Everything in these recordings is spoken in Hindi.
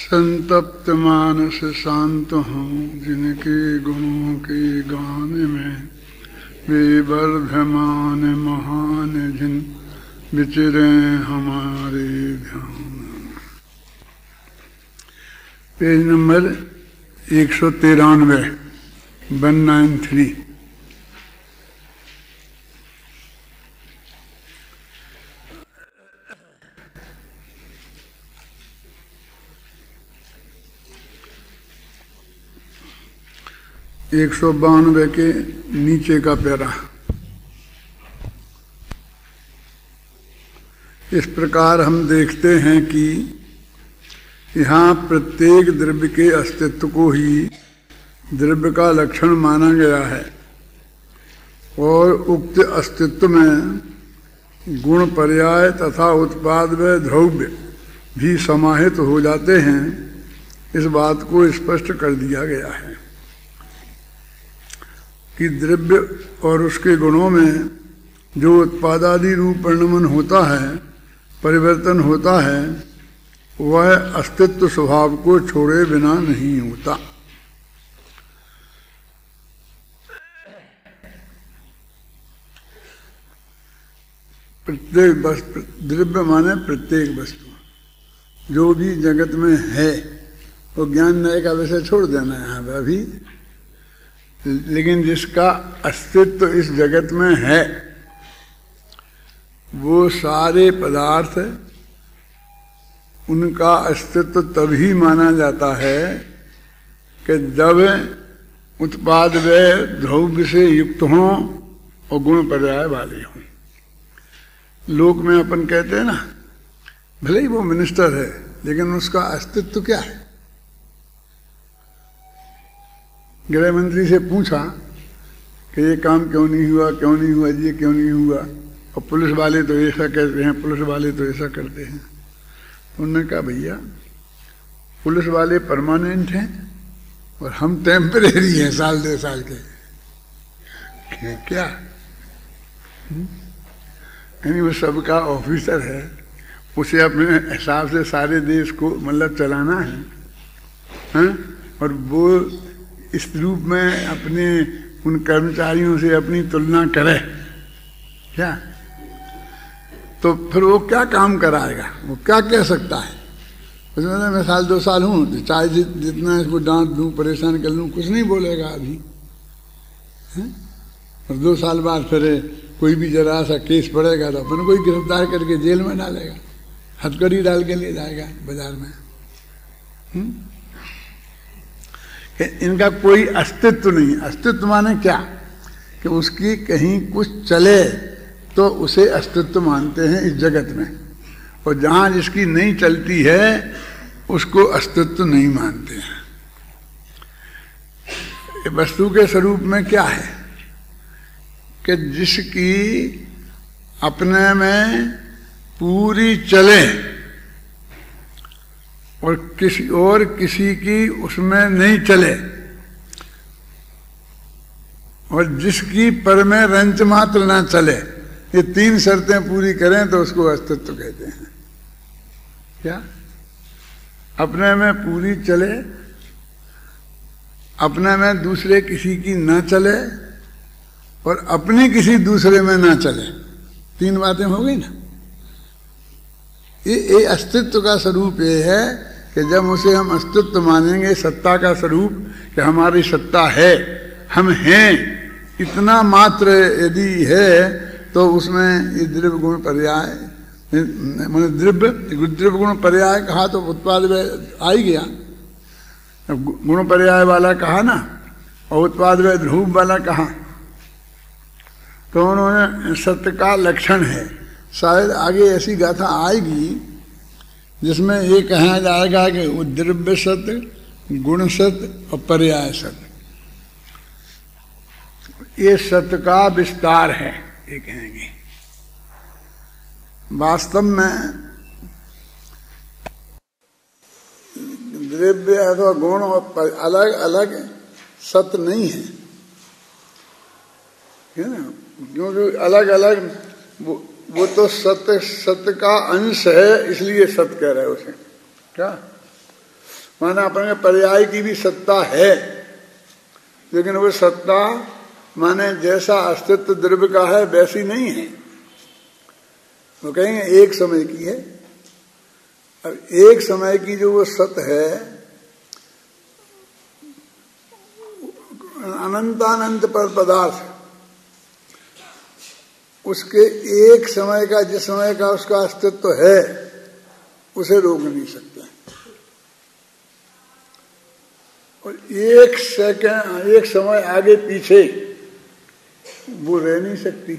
संतप्त मानस शांत हूँ जिनके गुणों के गाने में वे वर्धमान महान जिन विचरे हमारे ध्यान। Page number 193 193। एक 192 के नीचे का पैरा। इस प्रकार हम देखते हैं कि यहाँ प्रत्येक द्रव्य के अस्तित्व को ही द्रव्य का लक्षण माना गया है और उक्त अस्तित्व में गुण पर्याय तथा उत्पाद व द्रव्य भी समाहित हो जाते हैं। इस बात को स्पष्ट कर दिया गया है कि द्रव्य और उसके गुणों में जो उत्पादादि रूप परिणमन होता है, परिवर्तन होता है, वह अस्तित्व स्वभाव को छोड़े बिना नहीं होता। प्रत्येक वस्तु, द्रव्य माने प्रत्येक वस्तु जो भी जगत में है, वो ज्ञान नए का विषय छोड़ देना है यहाँ पे अभी, लेकिन जिसका अस्तित्व इस जगत में है वो सारे पदार्थ, उनका अस्तित्व तभी माना जाता है कि जब उत्पाद व द्रव्य से युक्त हों और गुण पर्याय वाले हों। लोक में अपन कहते हैं ना, भले ही वो मिनिस्टर है लेकिन उसका अस्तित्व क्या है। गृह मंत्री से पूछा कि ये काम क्यों नहीं हुआ, क्यों नहीं हुआ, ये क्यों नहीं हुआ, और पुलिस वाले तो ऐसा कहते हैं, पुलिस वाले तो ऐसा करते हैं। तो उन्होंने कहा भैया पुलिस वाले परमानेंट हैं और हम टेम्परेरी हैं, साल 2 साल के। क्या यानी वो सबका ऑफिसर है, उसे अपने हिसाब से सारे देश को मतलब चलाना है, हाँ? और वो इस रूप में अपने उन कर्मचारियों से अपनी तुलना करे क्या, तो फिर वो क्या काम कराएगा, वो क्या कह सकता है। उसमें मैं साल 2 साल हूँ, तो चाहे जितना इसको डांट दूँ, परेशान कर लूँ, कुछ नहीं बोलेगा अभी, है? और 2 साल बाद फिर कोई भी जरा सा केस पड़ेगा तो अपन कोई गिरफ्तार करके जेल में डालेगा, हथकड़ी डाल के ले जाएगा बाजार में। इनका कोई अस्तित्व नहीं। अस्तित्व माने क्या कि उसकी कहीं कुछ चले तो उसे अस्तित्व मानते हैं इस जगत में, और जहाँ जिसकी नहीं चलती है उसको अस्तित्व नहीं मानते हैं। वस्तु के स्वरूप में क्या है कि जिसकी अपने में पूरी चले और किसी की उसमें नहीं चले, और जिसकी पर में रंच मात्र ना चले, ये 3 शर्तें पूरी करें तो उसको अस्तित्व कहते हैं। क्या? अपने में पूरी चले, अपने में दूसरे किसी की ना चले, और अपनी किसी दूसरे में ना चले। 3 बातें हो गई ना। ये अस्तित्व का स्वरूप ये है कि जब उसे हम अस्तित्व मानेंगे, सत्ता का स्वरूप कि हमारी सत्ता है, हम हैं, इतना मात्र यदि है तो उसमें ये द्रव्य गुण पर्याय, मैंने द्रव्य गुण पर्याय कहा तो उत्पाद आ ही गया। गुण पर्याय वाला कहा ना, और उत्पाद व ध्रुव वाला कहा, तो उन्होंने सत्य का लक्षण है। शायद आगे ऐसी गाथा आएगी जिसमें ये कहा जाएगा कि वो द्रव्य सत्य, गुण सत्य और पर्याय सत्य, ये सत्य का विस्तार है, ये कहेंगे। वास्तव में द्रव्य अथवा गुण और अलग अलग सत्य नहीं है, है ना, क्योंकि अलग अलग वो तो सत्य का अंश है, इसलिए सत्य कह रहे हैं उसे। क्या माना अपने पर्याय की भी सत्ता है, लेकिन वो सत्ता माने जैसा अस्तित्व द्रव्य का है वैसी नहीं है। वो कहेंगे एक समय की है। अब एक समय की जो वो सत है, अनंतानंत पर पदार्थ, उसके एक समय का, जिस समय का उसका अस्तित्व है, उसे रोक नहीं सकते। और एक सेकंड, एक समय आगे पीछे वो रह नहीं सकती।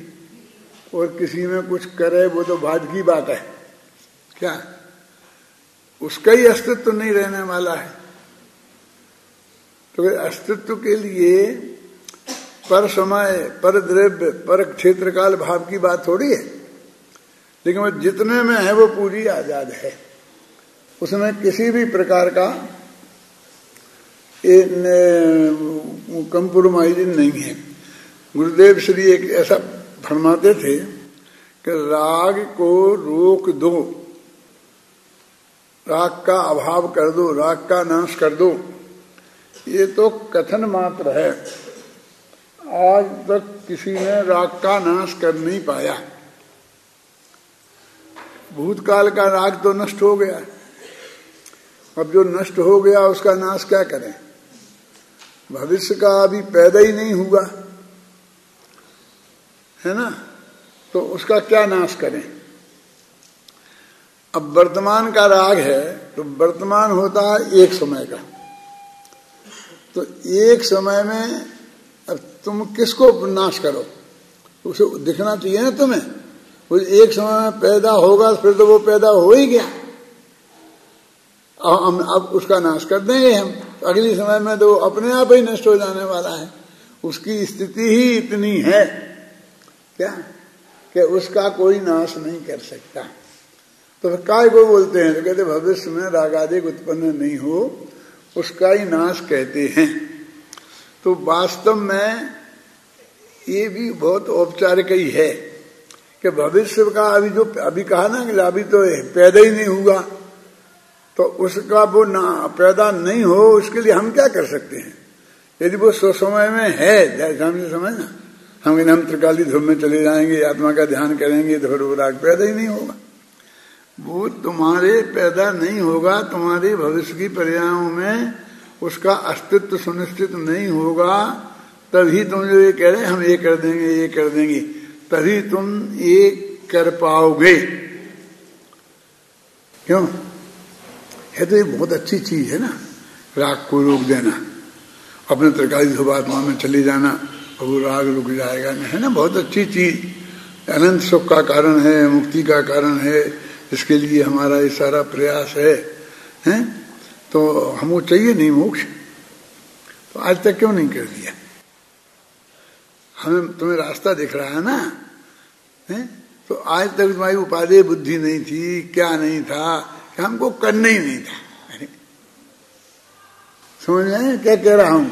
और किसी में कुछ करे वो तो बाद की बात है, क्या उसका ही अस्तित्व नहीं रहने वाला है। तो अस्तित्व के लिए पर समय, पर द्रव्य, पर क्षेत्र काल भाव की बात थोड़ी है। लेकिन वो जितने में है वो पूरी आजाद है, उसमें किसी भी प्रकार का कंप्रोमाइजिंग नहीं है। गुरुदेव श्री एक ऐसा फरमाते थे कि राग को रोक दो, राग का अभाव कर दो, राग का नाश कर दो, ये तो कथन मात्र है। आज तक किसी ने राग का नाश कर नहीं पाया। भूतकाल का राग तो नष्ट हो गया, अब जो नष्ट हो गया उसका नाश क्या करें? भविष्य का अभी पैदा ही नहीं हुआ है ना, तो उसका क्या नाश करें? अब वर्तमान का राग है तो वर्तमान होता है एक समय का, तो एक समय में अब तुम किसको नाश करो? उसे दिखना चाहिए ना तुम्हें। वो एक समय में पैदा होगा फिर तो वो पैदा हो ही गया, अब उसका नाश कर देंगे हम, अगली समय में तो अपने आप ही नष्ट हो जाने वाला है। उसकी स्थिति ही इतनी है क्या कि उसका कोई नाश नहीं कर सकता। तो फिर काय को बोलते हैं? तो कहते भविष्य में रागादिक उत्पन्न नहीं हो, उसका ही नाश कहते हैं। तो वास्तव में ये भी बहुत औपचारिक ही है कि भविष्य का अभी जो अभी कहा ना कि अभी तो पैदा ही नहीं हुआ, तो उसका वो ना पैदा नहीं हो उसके लिए हम क्या कर सकते हैं? यदि वो समय में है, सामने समय ना, हम त्रिकाली ध्रुव में चले जाएंगे, आत्मा का ध्यान करेंगे, तो फिर वो राग पैदा ही नहीं होगा। वो तुम्हारे पैदा नहीं होगा, तुम्हारे भविष्य की पर्यायों में उसका अस्तित्व सुनिश्चित नहीं होगा, तभी तुम जो ये कह रहे हम ये कर देंगे, ये कर देंगे, तभी तुम ये कर पाओगे। क्यों है? तो ये बहुत अच्छी चीज है ना, राग को रोक देना, अपने त्रिकाली ध्रुवात्मा में चले जाना, वो राग रुक जाएगा, है ना, बहुत अच्छी चीज। अनंत सुख का कारण है, मुक्ति का कारण है, इसके लिए हमारा ये सारा प्रयास है, हैं? तो हमको चाहिए नहीं मोक्ष, तो आज तक क्यों नहीं कर दिया? हमें तुम्हें रास्ता दिख रहा है ना, है? तो आज तक तुम्हारी उपादेय बुद्धि नहीं थी, क्या नहीं था कि हमको करना ही नहीं था। अरे समझ रहे क्या कह रहा हूं?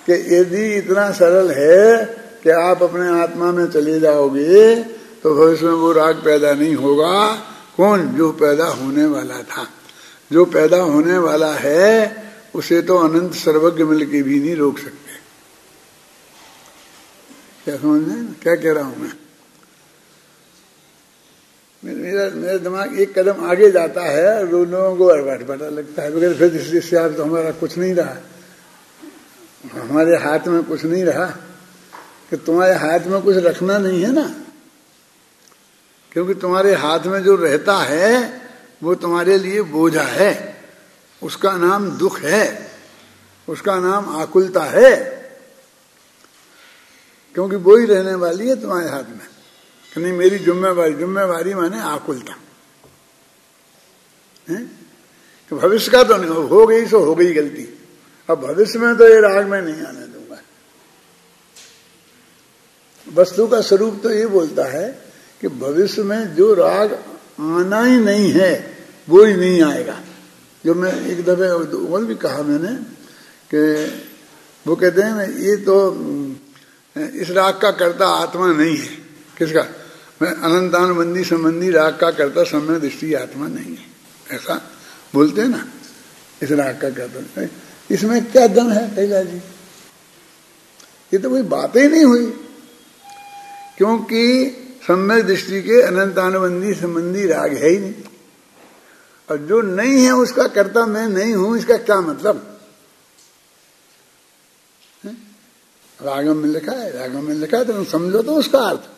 कि यदि इतना सरल है कि आप अपने आत्मा में चले जाओगे तो भविष्य में वो राग पैदा नहीं होगा। कौन? जो पैदा होने वाला था। जो पैदा होने वाला है उसे तो अनंत सर्वज्ञ मिलके भी नहीं रोक सकते। क्या समझ रहे हैं? क्या कह रहा हूं मैं? मेरा दिमाग एक कदम आगे जाता है, लोगों को पता लगता है बगैर फिर इससे आप तो हमारा कुछ नहीं रहा, हमारे हाथ में कुछ नहीं रहा। कि तुम्हारे हाथ में कुछ रखना नहीं है ना, क्योंकि तुम्हारे हाथ में जो रहता है वो तुम्हारे लिए बोझा है, उसका नाम दुख है, उसका नाम आकुलता है, क्योंकि वो ही रहने वाली है तुम्हारे हाथ में। नहीं मेरी जिम्मेवारी, जिम्मेवारी माने आकुलता है। तो भविष्य का तो नहीं हो गई सो हो गई गलती, अब भविष्य में तो ये राग में नहीं आने दूंगा। वस्तु का स्वरूप तो ये बोलता है कि भविष्य में जो राग आना ही नहीं है वो ही नहीं आएगा। जो मैं एक दफे और भी कहा मैंने कि वो कहते हैं ये तो इस राग का कर्ता आत्मा नहीं है। किसका? मैं अनंतानुबंधी संबंधी राग का कर्ता समय दृष्टि आत्मा नहीं है, ऐसा बोलते हैं ना। इस राग का कर्ता। इसमें क्या दम है कैलाश जी? ये तो कोई बात ही नहीं हुई, क्योंकि सम्यक दृष्टि के अनंतानुबंधी संबंधी राग है ही नहीं। और जो नहीं है उसका कर्ता मैं नहीं हूं, इसका क्या मतलब? रागम में लिखा है, रागम में लिखा है, तो समझो तो उसका अर्थ।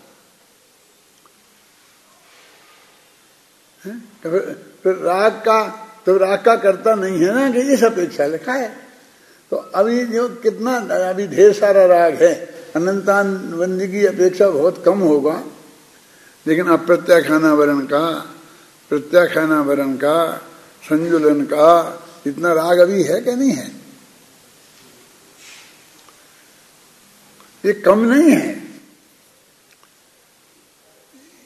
तो फिर राग का कर्ता नहीं है ना, कि इस अपेक्षा लिखा है। तो अभी जो कितना, अभी ढेर सारा राग है, अनंतानुबंधी की अपेक्षा बहुत कम होगा, लेकिन अप्रत्याख्यानावरण का, प्रत्याख्यानावरण का, संजुलन का इतना राग अभी है कि नहीं है? ये कम नहीं है।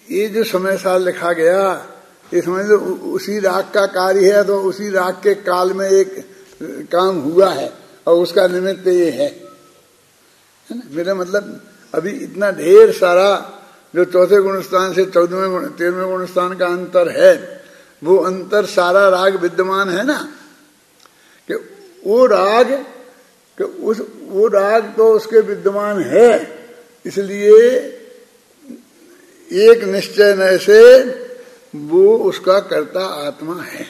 ये जो समय साल लिखा गया, ये समझ लो उसी राग का कार्य है, तो उसी राग के काल में एक काम हुआ है और उसका निमित्त ये है ना। मेरा मतलब अभी इतना ढेर सारा जो चौथे गुणस्थान से 13वें गुणस्थान का अंतर है, वो अंतर सारा राग विद्यमान है ना, कि वो राग तो उसके विद्यमान है, इसलिए एक निश्चय नय से वो उसका कर्ता आत्मा है।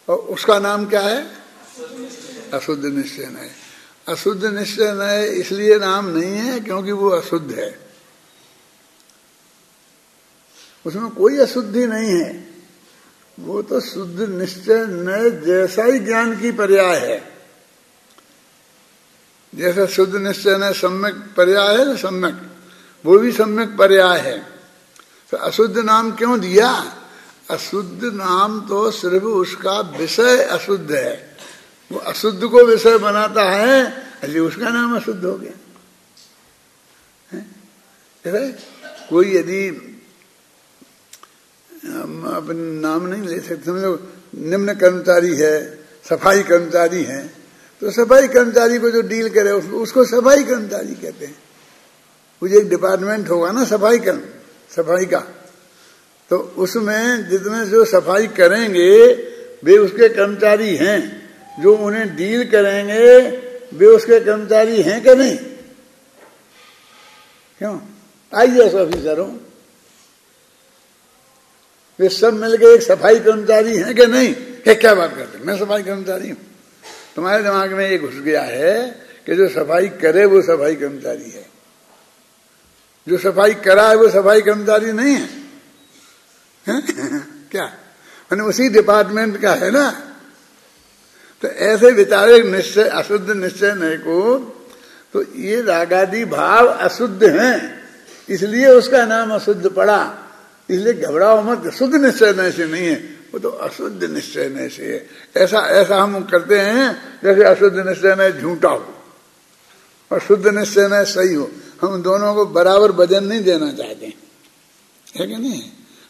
और उसका नाम क्या है? अशुद्ध निश्चय नय। अशुद्ध निश्चय नय इसलिए नाम नहीं है क्योंकि वो अशुद्ध है, उसमें कोई अशुद्धि नहीं है। वो तो शुद्ध निश्चय नय जैसा ही ज्ञान की पर्याय है। जैसा शुद्ध निश्चय नय सम्यक पर्याय है ना, सम्यक, वो भी सम्यक पर्याय है। तो अशुद्ध नाम क्यों दिया? अशुद्ध नाम तो सिर्फ उसका विषय अशुद्ध है, वो अशुद्ध को विषय बनाता है, इसलिए उसका नाम अशुद्ध हो गया। कोई यदि अपने नाम नहीं ले सकते, समझो निम्न कर्मचारी है, सफाई कर्मचारी है, तो सफाई कर्मचारी को जो डील करे उसको सफाई कर्मचारी कहते हैं। वो एक डिपार्टमेंट होगा ना सफाई का, तो उसमें जितने जो सफाई करेंगे वे उसके कर्मचारी हैं, जो उन्हें डील करेंगे वे उसके कर्मचारी हैं कि नहीं? क्यों? आईएएस ऑफिसर हो, वे सब मिलकर एक सफाई कर्मचारी हैं कि नहीं? क्या बात करते, मैं सफाई कर्मचारी हूं। तुम्हारे दिमाग में ये घुस गया है कि जो सफाई करे वो सफाई कर्मचारी है, जो सफाई करा है वो सफाई कर्मचारी नहीं है, क्या? मैंने उसी डिपार्टमेंट का है ना। तो ऐसे विचारे निश्चय, अशुद्ध निश्चय नय को, तो ये रागादि भाव अशुद्ध हैं, इसलिए उसका नाम अशुद्ध पड़ा। इसलिए घबराओ मत, शुद्ध निश्चय नय से नहीं है, वो तो अशुद्ध निश्चय नय से है। ऐसा हम करते हैं जैसे अशुद्ध निश्चय नय झूठा हो और शुद्ध निश्चय नय सही हो। हम दोनों को बराबर वजन नहीं देना चाहते, है कि नहीं?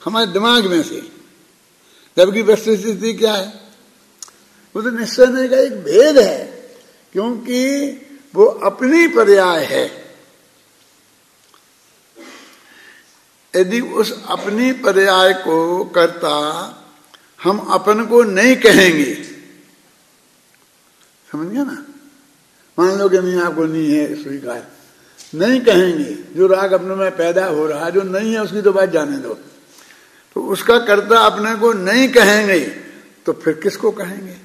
हमारे दिमाग में से, जबकि वस्तुस्थिति क्या है? वो तो निश्चय नय का एक भेद है, क्योंकि वो अपनी पर्याय है। यदि उस अपनी पर्याय को करता हम अपन को नहीं कहेंगे, समझ गया ना? मान लो कि नहीं, आपको नहीं है स्वीकार, नहीं कहेंगे। जो राग अपने में पैदा हो रहा है, जो नहीं है उसकी तो बात जाने दो, तो उसका कर्ता अपने को नहीं कहेंगे, तो फिर किसको कहेंगे?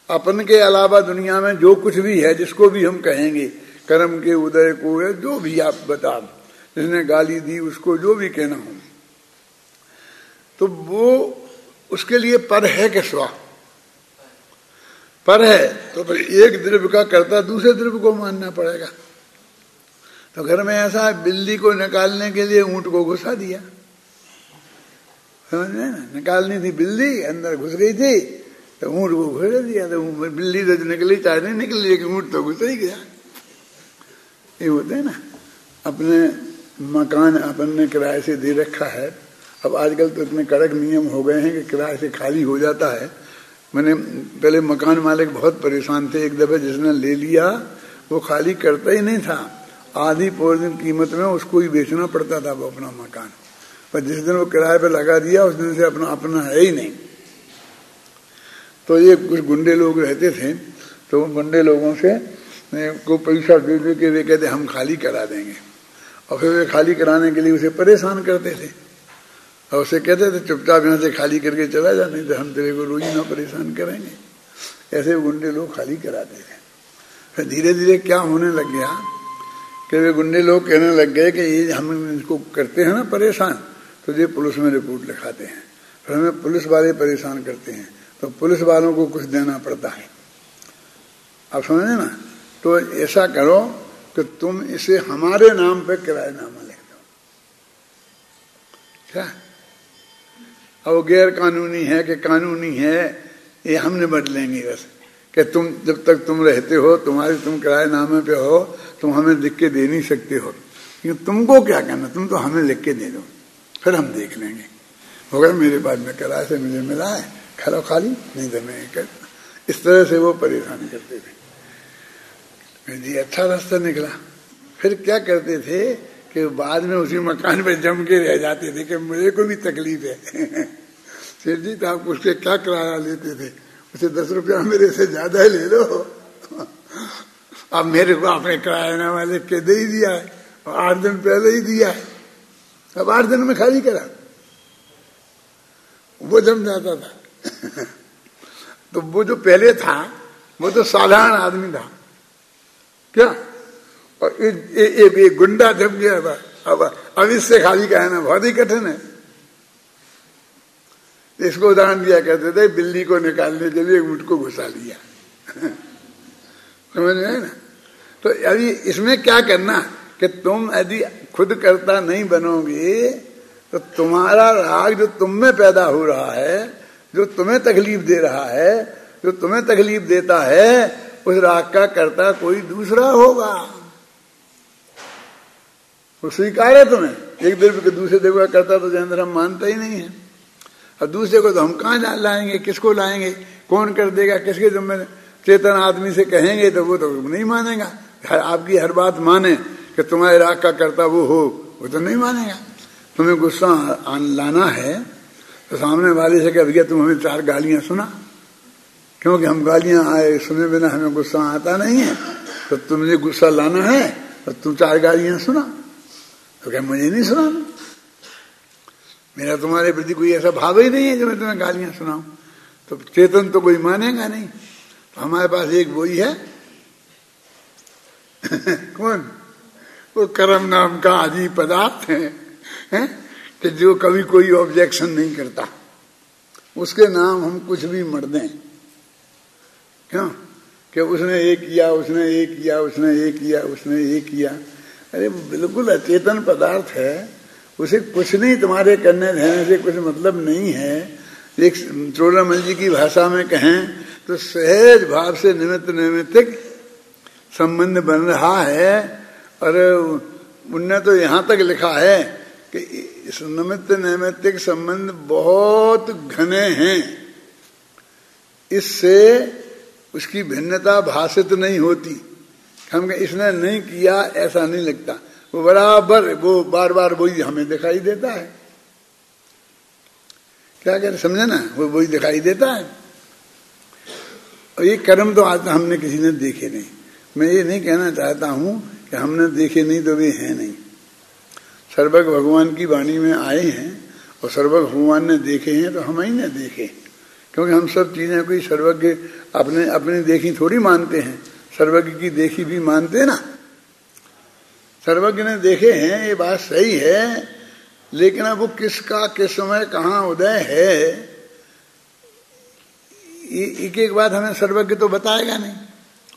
अपन के अलावा दुनिया में जो कुछ भी है, जिसको भी हम कहेंगे, कर्म के उदय को या जो भी आप बता, जिसने गाली दी उसको जो भी कहना हो, तो वो उसके लिए पर है कि स्वा? पर है, तो फिर एक द्रव्य का कर्ता दूसरे द्रव्य को मानना पड़ेगा। तो घर में ऐसा है, बिल्ली को निकालने के लिए ऊंट को घुसा दिया, समझ में ना? निकालनी थी बिल्ली, अंदर घुस गई थी, तो ऊंट को घुसा दिया। तो बिल्ली तो निकली, चाहे नहीं निकली, लेकिन ऊंट तो घुस ही गया। ये होते है ना। अपने मकान अपन ने किराए से दे रखा है, अब आजकल तो इतने कड़क नियम हो गए हैं कि किराए से खाली हो जाता है। मैंने पहले मकान मालिक बहुत परेशान थे, एक दफे जिसने ले लिया वो खाली करता ही नहीं था, आधी पौनी कीमत में उसको ही बेचना पड़ता था वो अपना मकान। पर जिस दिन वो किराए पे लगा दिया उस दिन से अपना है ही नहीं। तो ये कुछ गुंडे लोग रहते थे, तो उन गुंडे लोगों से को पैसा दे दे के वे कहते हम खाली करा देंगे, और फिर वे खाली कराने के लिए उसे परेशान करते थे और उसे कहते थे चुपचाप यहाँ से खाली करके चला जा, नहीं तो हम तेरे को रोज ना परेशान करेंगे। ऐसे गुंडे लोग खाली कराते थे। फिर धीरे धीरे क्या होने लग गया कि वे गुंडे लोग कहने लग गए कि ये हम इनको करते हैं ना परेशान, तो ये पुलिस में रिपोर्ट लिखाते हैं, फिर हमें पुलिस वाले परेशान करते हैं, तो पुलिस वालों को कुछ देना पड़ता है। आप समझे ना? तो ऐसा करो कि तुम इसे हमारे नाम पे किराएनामा लिख दो। क्या अब गैर कानूनी है कि कानूनी है, ये हम निपट लेंगे बस, कि तुम जब तक तुम रहते हो, तुम किराएनामे पे हो, तुम हमें लिख के दे नहीं सकते हो, क्योंकि तुमको क्या करना, तुम तो हमें लिख के दे दो, फिर हम देख लेंगे। मगर मेरे पास में किराए से मुझे मिला है, खलो खाली, नहीं तो मैं करता। इस तरह से वो परेशान करते थे। जी अच्छा रास्ता निकला। फिर क्या करते थे कि बाद में उसी मकान पे जम के रह जाते थे कि मुझे को भी तकलीफ है। सेठ जी तो आप उसके क्या किराया लेते थे? उसे 10 रुपया मेरे से ज्यादा ही ले लो। अब मेरे को आपने किरायानामा लिख के दे ही दिया है, और 8 दिन पहले ही दिया है, अब 8 दिन में खाली करा। वो जम जाता था। तो वो जो पहले था वो तो साधारण आदमी था क्या, और एक गुंडा जम गया था। अब इससे खाली कहना बहुत ही कठिन है। इसको उदाहरण दिया करते थे, बिल्ली को निकालने के लिए ऊंट को घुसा लिया। समझ रहे ना? तो अभी इसमें क्या करना कि तुम यदि खुद करता नहीं बनोगे तो तुम्हारा राग जो तुम में पैदा हो रहा है, जो तुम्हें तकलीफ दे रहा है, जो तुम्हें तकलीफ देता है, उस राग का करता कोई दूसरा होगा। वो स्वीकार है तुम्हें, एक द्रव्य के दूसरे द्रव्य का करता तो जैन धर्म मानता ही नहीं है। अब दूसरे को तो हम कहाँ लाएंगे, किसको लाएंगे, कौन कर देगा, किसके जिम्मे? चेतन आदमी से कहेंगे तो वो तो नहीं मानेगा। आपकी हर बात माने कि तुम्हारे राग का करता वो हो, वो तो नहीं मानेगा। तुम्हें गुस्सा लाना है तो सामने वाले से कह भैया तुम हमें 4 गालियां सुना, क्योंकि हम गालियां आए सुने बिना हमें गुस्सा आता नहीं है, तो तुमने गुस्सा लाना है तो तुम 4 गालियां सुना। तो क्या मुझे नहीं सुनाना? मेरा तुम्हारे प्रति कोई ऐसा भाव ही नहीं है जो मैं तुम्हें गालियां सुनाऊं। तो चेतन तो कोई मानेगा नहीं। तो हमारे पास एक वही है कौन? वो कर्म नाम का आदि पदार्थ है कि जो कभी कोई ऑब्जेक्शन नहीं करता, उसके नाम हम कुछ भी मर दें। क्यों? कि उसने ये किया, उसने ये किया, उसने ये किया, उसने ये किया। अरे बिल्कुल अचेतन पदार्थ है, उसे कुछ नहीं तुम्हारे करने देने से कुछ मतलब नहीं है। एक चोलामल जी की भाषा में कहें तो सहज भाव से निमित्त नैमित्तिक संबंध बन रहा है। और उनने तो यहाँ तक लिखा है कि इस निमित्त नैमित्तिक संबंध बहुत घने हैं, इससे उसकी भिन्नता भाषित नहीं होती। हम इसने नहीं किया ऐसा नहीं लगता, वो बराबर वो बार बार वही हमें दिखाई देता है। क्या कहते समझे ना? वो वही दिखाई देता है। और ये कर्म तो आज हमने किसी ने देखे नहीं। मैं ये नहीं कहना चाहता हूं कि हमने देखे नहीं तो वे हैं नहीं। सर्वज्ञ भगवान की वाणी में आए हैं और सर्वज्ञ भगवान ने देखे हैं, तो हम ही ने देखे, क्योंकि हम सब चीजें कोई सर्वज्ञ अपने अपनी देखी थोड़ी मानते हैं, सर्वज्ञ की देखी भी मानते ना। सर्वज्ञ ने देखे हैं, ये बात सही है, लेकिन अब वो किसका किस समय कहाँ उदय है, एक एक बात हमें सर्वज्ञ तो बताएगा नहीं।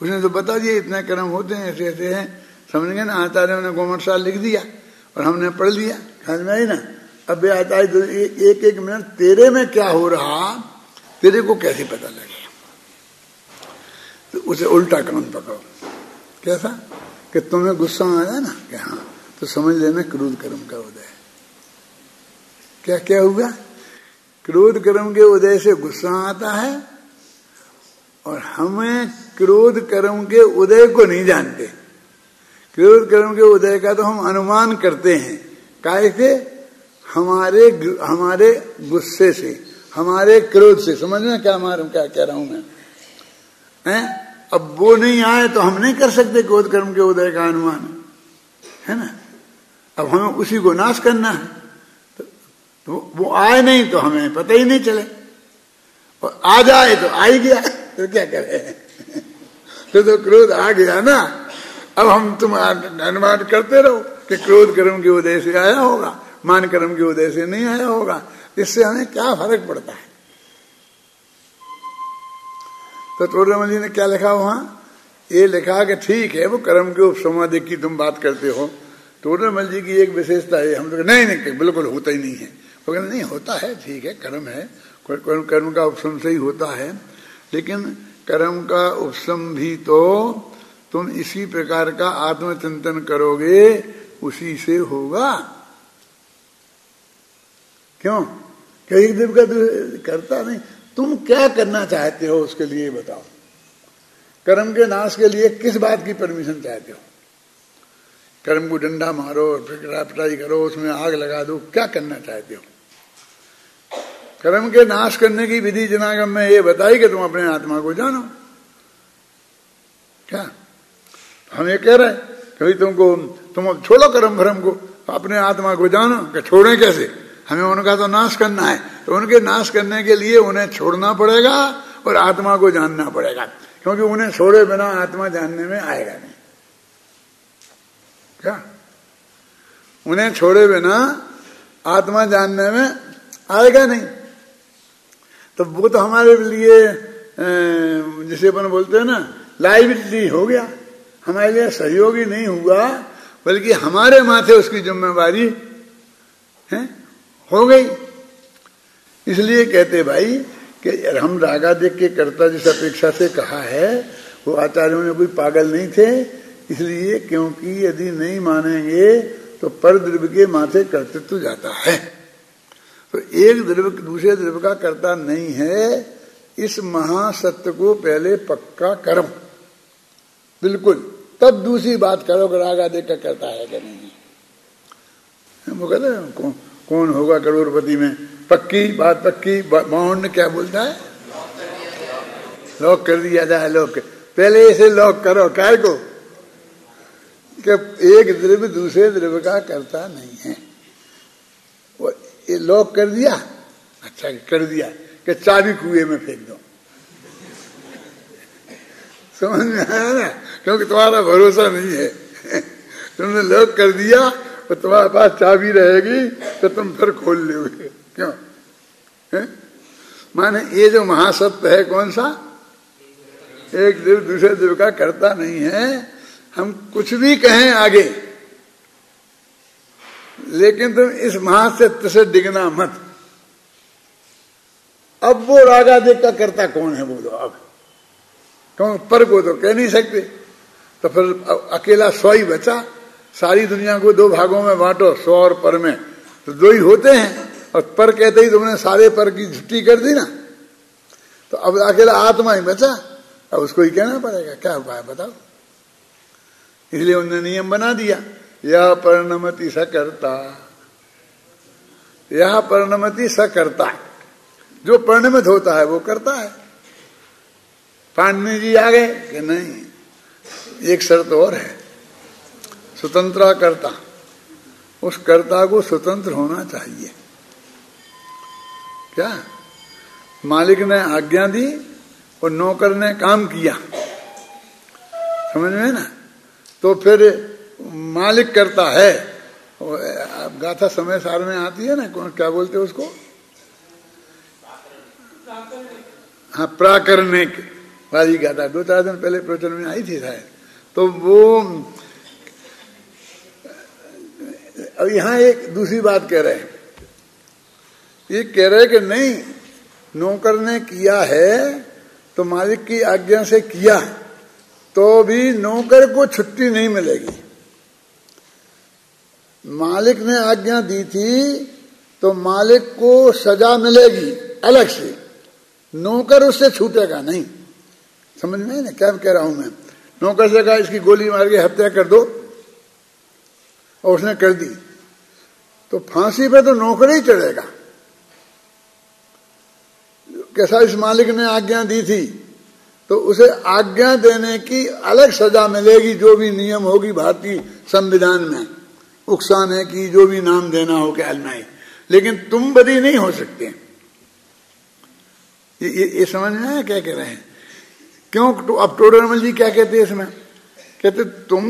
उसने तो बता दिया इतने कर्म होते हैं, ऐसे ऐसे हैं, समझ गए ना। आचार्यों ने गोमटसाल लिख दिया और हमने पढ़ लिया, समझ में आई ना। अब आचार्य तो एक एक मिनट तेरे में क्या हो रहा, तेरे को कैसे पता लगे? तो उसे उल्टा कान पकड़ो। कैसा? कि तुम्हें गुस्सा आया ना कि हाँ, तो समझ लेना क्रोध कर्म का उदय है। क्या क्या हुआ? क्रोध कर्म के उदय से गुस्सा आता है, और हमें क्रोध कर्म के उदय को नहीं जानते। क्रोध कर्म के उदय का तो हम अनुमान करते हैं। काहे से? हमारे गुस्से से, हमारे क्रोध से। समझ में क्या कह रहा हूं मैं, हैं? अब वो नहीं आए तो हम नहीं कर सकते क्रोध कर्म के उदय का अनुमान, है ना। अब हमें उसी को नाश करना है, तो वो आए नहीं तो हमें पता ही नहीं चले, और आ जाए तो आ ही गया, तो क्या करें। तो क्रोध आ गया ना, अब हम तुम अनुमान करते रहो कि क्रोध कर्म के उदय से आया होगा, मान कर्म के उदय से नहीं आया होगा, इससे हमें क्या फर्क पड़ता है। तो तोरमल जी ने क्या लिखा वहां, ये लिखा कि ठीक है वो कर्म के उपसमाधि की तुम बात करते हो। तोरमल जी की एक विशेषता है, हम लोग नहीं बिल्कुल होता ही नहीं है, वो कहते नहीं होता है, ठीक है कर्म है, कर्म का उपशम से ही होता है, लेकिन कर्म का उपशम भी तो तुम इसी प्रकार का आत्मचिंतन करोगे उसी से होगा। क्यों? कई देव का करता नहीं, तुम क्या करना चाहते हो उसके लिए बताओ। कर्म के नाश के लिए किस बात की परमिशन चाहते हो? कर्म को डंडा मारो, पिटाई करो, उसमें आग लगा दो, क्या करना चाहते हो? कर्म के नाश करने की विधि जनागम में ये बताई कि तुम अपने आत्मा को जानो। क्या हम ये कह रहे हैं कभी तुम छोड़ो कर्म भ्रम को, अपने आत्मा को जानो। कि छोड़े कैसे? हमें उनका तो नाश करना है, तो उनके नाश करने के लिए उन्हें छोड़ना पड़ेगा और आत्मा को जानना पड़ेगा, क्योंकि उन्हें छोड़े बिना आत्मा जानने में आएगा नहीं। क्या? उन्हें छोड़े बिना आत्मा जानने में आएगा नहीं। तो वो तो हमारे लिए जिसे अपन बोलते हैं ना लाइबिलिटी हो गया, हमारे लिए सहयोगी नहीं हुआ, बल्कि हमारे माथे उसकी जिम्मेवारी है हो गई। इसलिए कहते भाई कि हम रागादेश के कर्ता जिस अपेक्षा से कहा है, वो आचार्यों में कोई पागल नहीं थे, इसलिए क्योंकि यदि नहीं मानेंगे तो पर द्रव्य के माथे कर्तृत्व जाता है। तो एक द्रव्य दूसरे द्रव्य का कर्ता नहीं है, इस महासत्य को पहले पक्का करो बिल्कुल, तब दूसरी बात करो कि रागादेश का कर्ता है कि नहीं। वो कहते हैं कौन होगा करोड़पति में, पक्की बात पक्की बाउंड क्या बोलता है, लॉक कर दिया जाए। लॉक पहले इसे लॉक करो, काय को कि एक द्रव्य दूसरे द्रव्य का कर्ता नहीं है। वो ये लॉक कर दिया, अच्छा कर दिया कि चाबी कुएं में फेंक दो। समझ में आया ना, क्योंकि तुम्हारा भरोसा नहीं है। तुमने लॉक कर दिया तो तुम्हारे पास चाबी रहेगी तो तुम फिर खोल लोगे। क्यों है? माने ये जो महासत्य है कौन सा, एक देव दूसरे देव का कर्ता नहीं है। हम कुछ भी कहें आगे, लेकिन तुम इस महासत्य से डिगना मत। अब वो रागादेश का कर्ता कौन है बोलो अब, क्यों पर को तो कह नहीं सकते, तो फिर अकेला 100 ही बचा। सारी दुनिया को 2 भागों में बांटो, 100 और पर में, तो 2 ही होते हैं, और पर कहते ही तुमने सारे पर की छुट्टी कर दी ना, तो अब अकेला आत्मा ही बचा। अब उसको ही कहना पड़ेगा, क्या उपाय बताओ। इसलिए उन्होंने नियम बना दिया, यह परिणमति सकर्ता, यह परिणमति सकर्ता, जो परिणमित होता है वो करता है। पाणिनि जी आ गए कि नहीं, एक शर्त और है, स्वतंत्र कर्ता। उस कर्ता को स्वतंत्र होना चाहिए। क्या? मालिक ने आज्ञा दी और नौकर ने काम किया, समझ में ना, तो फिर मालिक करता है। अब गाथा समय सार में आती है ना, कौन क्या बोलते हैं उसको, हाँ प्राकरणिक वाली गाथा 2-4 दिन पहले प्रवचन में आई थी शायद। तो वो अब यहां एक दूसरी बात कह रहे हैं, ये कह रहे कि नहीं, नौकर ने किया है तो मालिक की आज्ञा से किया, तो भी नौकर को छुट्टी नहीं मिलेगी। मालिक ने आज्ञा दी थी तो मालिक को सजा मिलेगी अलग से, नौकर उससे छूटेगा नहीं। समझ में ना क्या कह रहा हूं मैं। नौकर से कहा इसकी गोली मार के हत्या कर दो, और उसने कर दी, तो फांसी पे तो नौकर ही चढ़ेगा, कैसा इस मालिक ने आज्ञा दी थी तो उसे आज्ञा देने की अलग सजा मिलेगी, जो भी नियम होगी भारतीय संविधान में, उकसाने की, जो भी नाम देना हो क्या नहीं, लेकिन तुम बरी नहीं हो सकते। ये समझ में आया क्या कह रहे हैं? क्यों? तो अब टोडरमल जी क्या कहते हैं इसमें? कहते तुम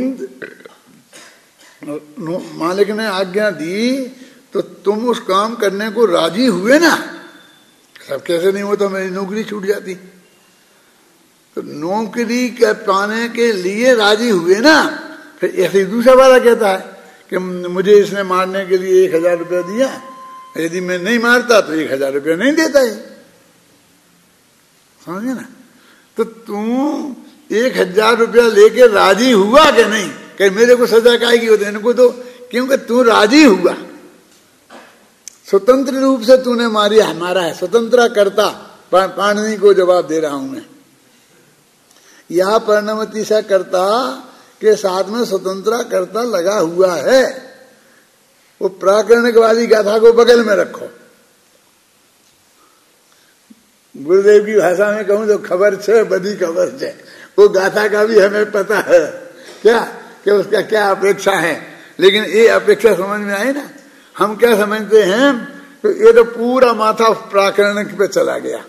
मालिक ने आज्ञा दी तो तुम उस काम करने को राजी हुए ना। सब कैसे नहीं हो तो मेरी नौकरी छूट जाती। तो नौकरी के पाने के लिए राजी हुए ना। फिर ऐसे ही दूसरा वाला कहता है कि मुझे इसने मारने के लिए 1000 रुपया दिया, यदि मैं नहीं मारता तो 1000 रुपया नहीं देता है। समझे ना? तो तू 1000 रुपया लेके राजी हुआ कि नहीं? कि मेरे को सजा काहेगी होती इनको तो, क्योंकि तू राजी हुआ, स्वतंत्र रूप से तूने मारा है। स्वतंत्र करता पाणिनि को जवाब दे रहा हूं मैं। यह परिणमति सा करता के साथ में स्वतंत्र करता लगा हुआ है। वो प्राकरणिक वाली गाथा को बगल में रखो। गुरुदेव की भाषा में कहूं तो खबर छे, बड़ी खबर छे। वो गाथा का भी हमें पता है क्या कि उसका क्या अपेक्षा है, लेकिन ये अपेक्षा समझ में आई ना। हम क्या समझते हैं तो ये तो पूरा माथा प्राकरणिक पे चला गया।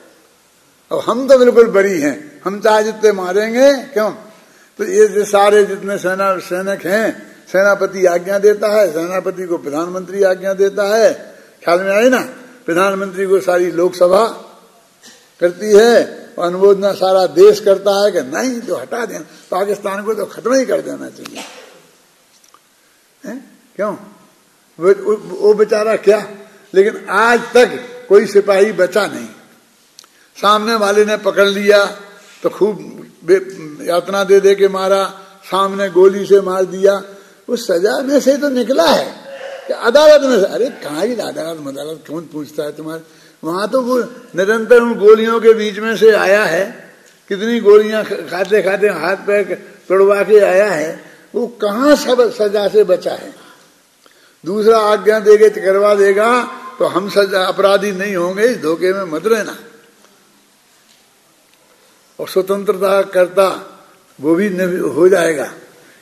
अब हम तो बिल्कुल बरी हैं, हम चाहे जितने मारेंगे क्यों। तो ये सारे जितने सैनिक हैं, सेनापति आज्ञा देता है, सेनापति को प्रधानमंत्री आज्ञा देता है। ख्याल में आई ना? प्रधानमंत्री को सारी लोकसभा करती है, अनुमोदना सारा देश करता है कि नहीं तो हटा देना, पाकिस्तान को तो खत्म ही कर देना चाहिए। क्यों? वो बेचारा क्या, लेकिन आज तक कोई सिपाही बचा नहीं। सामने वाले ने पकड़ लिया तो खूब यातना दे दे के मारा, सामने गोली से मार दिया, उस सजा में से तो निकला है कि अदालत में से। अरे कहाँ ही अदालत कौन पूछता है तुम्हारे? वहां तो वो निरंतर उन गोलियों के बीच में से आया है, कितनी गोलियां खाते खाते हाथ पैर तोड़वा के आया है, वो कहाँ सब सजा से बचा है। दूसरा आज्ञा देगे करवा देगा तो हम सजा अपराधी नहीं होंगे, इस धोखे में मत रहना। और स्वतंत्रता करता वो भी हो जाएगा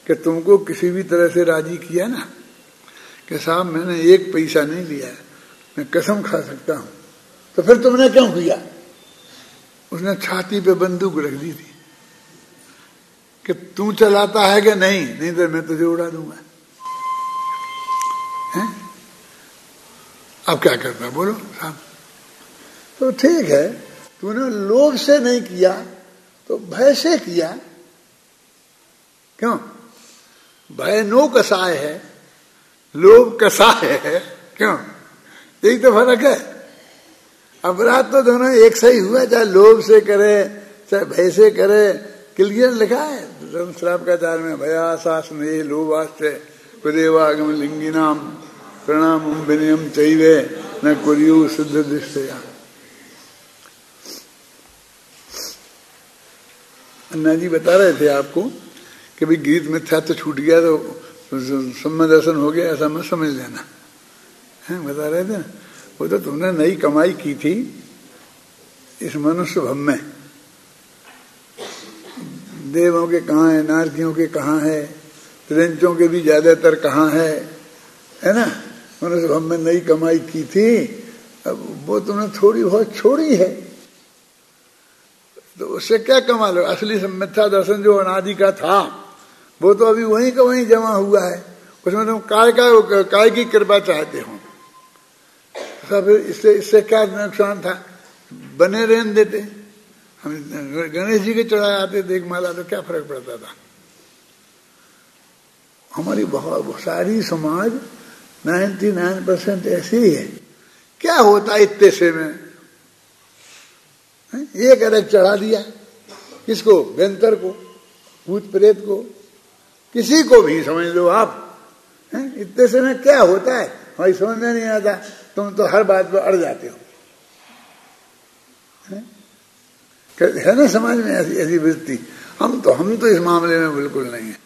कि तुमको किसी भी तरह से राजी किया ना कि साहब मैंने 1 पैसा नहीं लिया, मैं कसम खा सकता हूं, तो फिर तुमने क्यों किया? उसने छाती पे बंदूक रख दी थी कि तू चलाता है कि नहीं तो मैं तुझे उड़ा दूंगा। हैं? अब क्या करना बोलो साहब? तो ठीक है, तूने लोभ से नहीं किया तो भय से किया। क्यों? भय नो कसाय है, लोभ कसाय है। क्यों? यही तो फर्क है। अपराध तो दोनों एक सही हुआ, चाहे लोभ से करे चाहे भय से करे। क्लियर लिखा है श्रावकाचार्य में, भयासास ने लोभास्ते कुदेवागम लिंगिनाम प्रणाम विनयम चैवे न कुर्यु सिद्ध दृष्टया। अन्ना जी बता रहे थे आपको कि भाई गीत मिथ्या तो छूट गया तो सम्य दर्शन हो गया, ऐसा मत समझ लेना है। बता रहे थे ना, वो तो तुमने नई कमाई की थी इस मनुष्य भव में। देवों के कहाँ है, नारकियों के कहाँ है, त्रिंचों के भी ज्यादातर कहाँ है ना। मनुष्य भव में नई कमाई की थी, अब वो तुमने थोड़ी बहुत छोड़ी है, तो उससे क्या कमा लो? असली मिथ्या दर्शन जो अनादि का था वो तो अभी वहीं का वहीं जमा हुआ है। उसमें तुम काय की कृपा चाहते हो, फिर इससे क्या नुकसान था? बने रहने देते। हम गणेश जी के चढ़ाए आते देख माला तो क्या फर्क पड़ता था? हमारी बहुत सारी समाज 99% ऐसी ही है। क्या होता है इतने से में? एक अरग चढ़ा दिया, किसको? व्यंतर को, भूत प्रेत को, किसी को भी समझ लो आप। इतने से में क्या होता है हमारी समझ में नहीं आता। तुम तो हर बात पर अड़ जाते हो। है ना समाज में ऐसी वृत्ति। हम तो इस मामले में बिल्कुल नहीं है।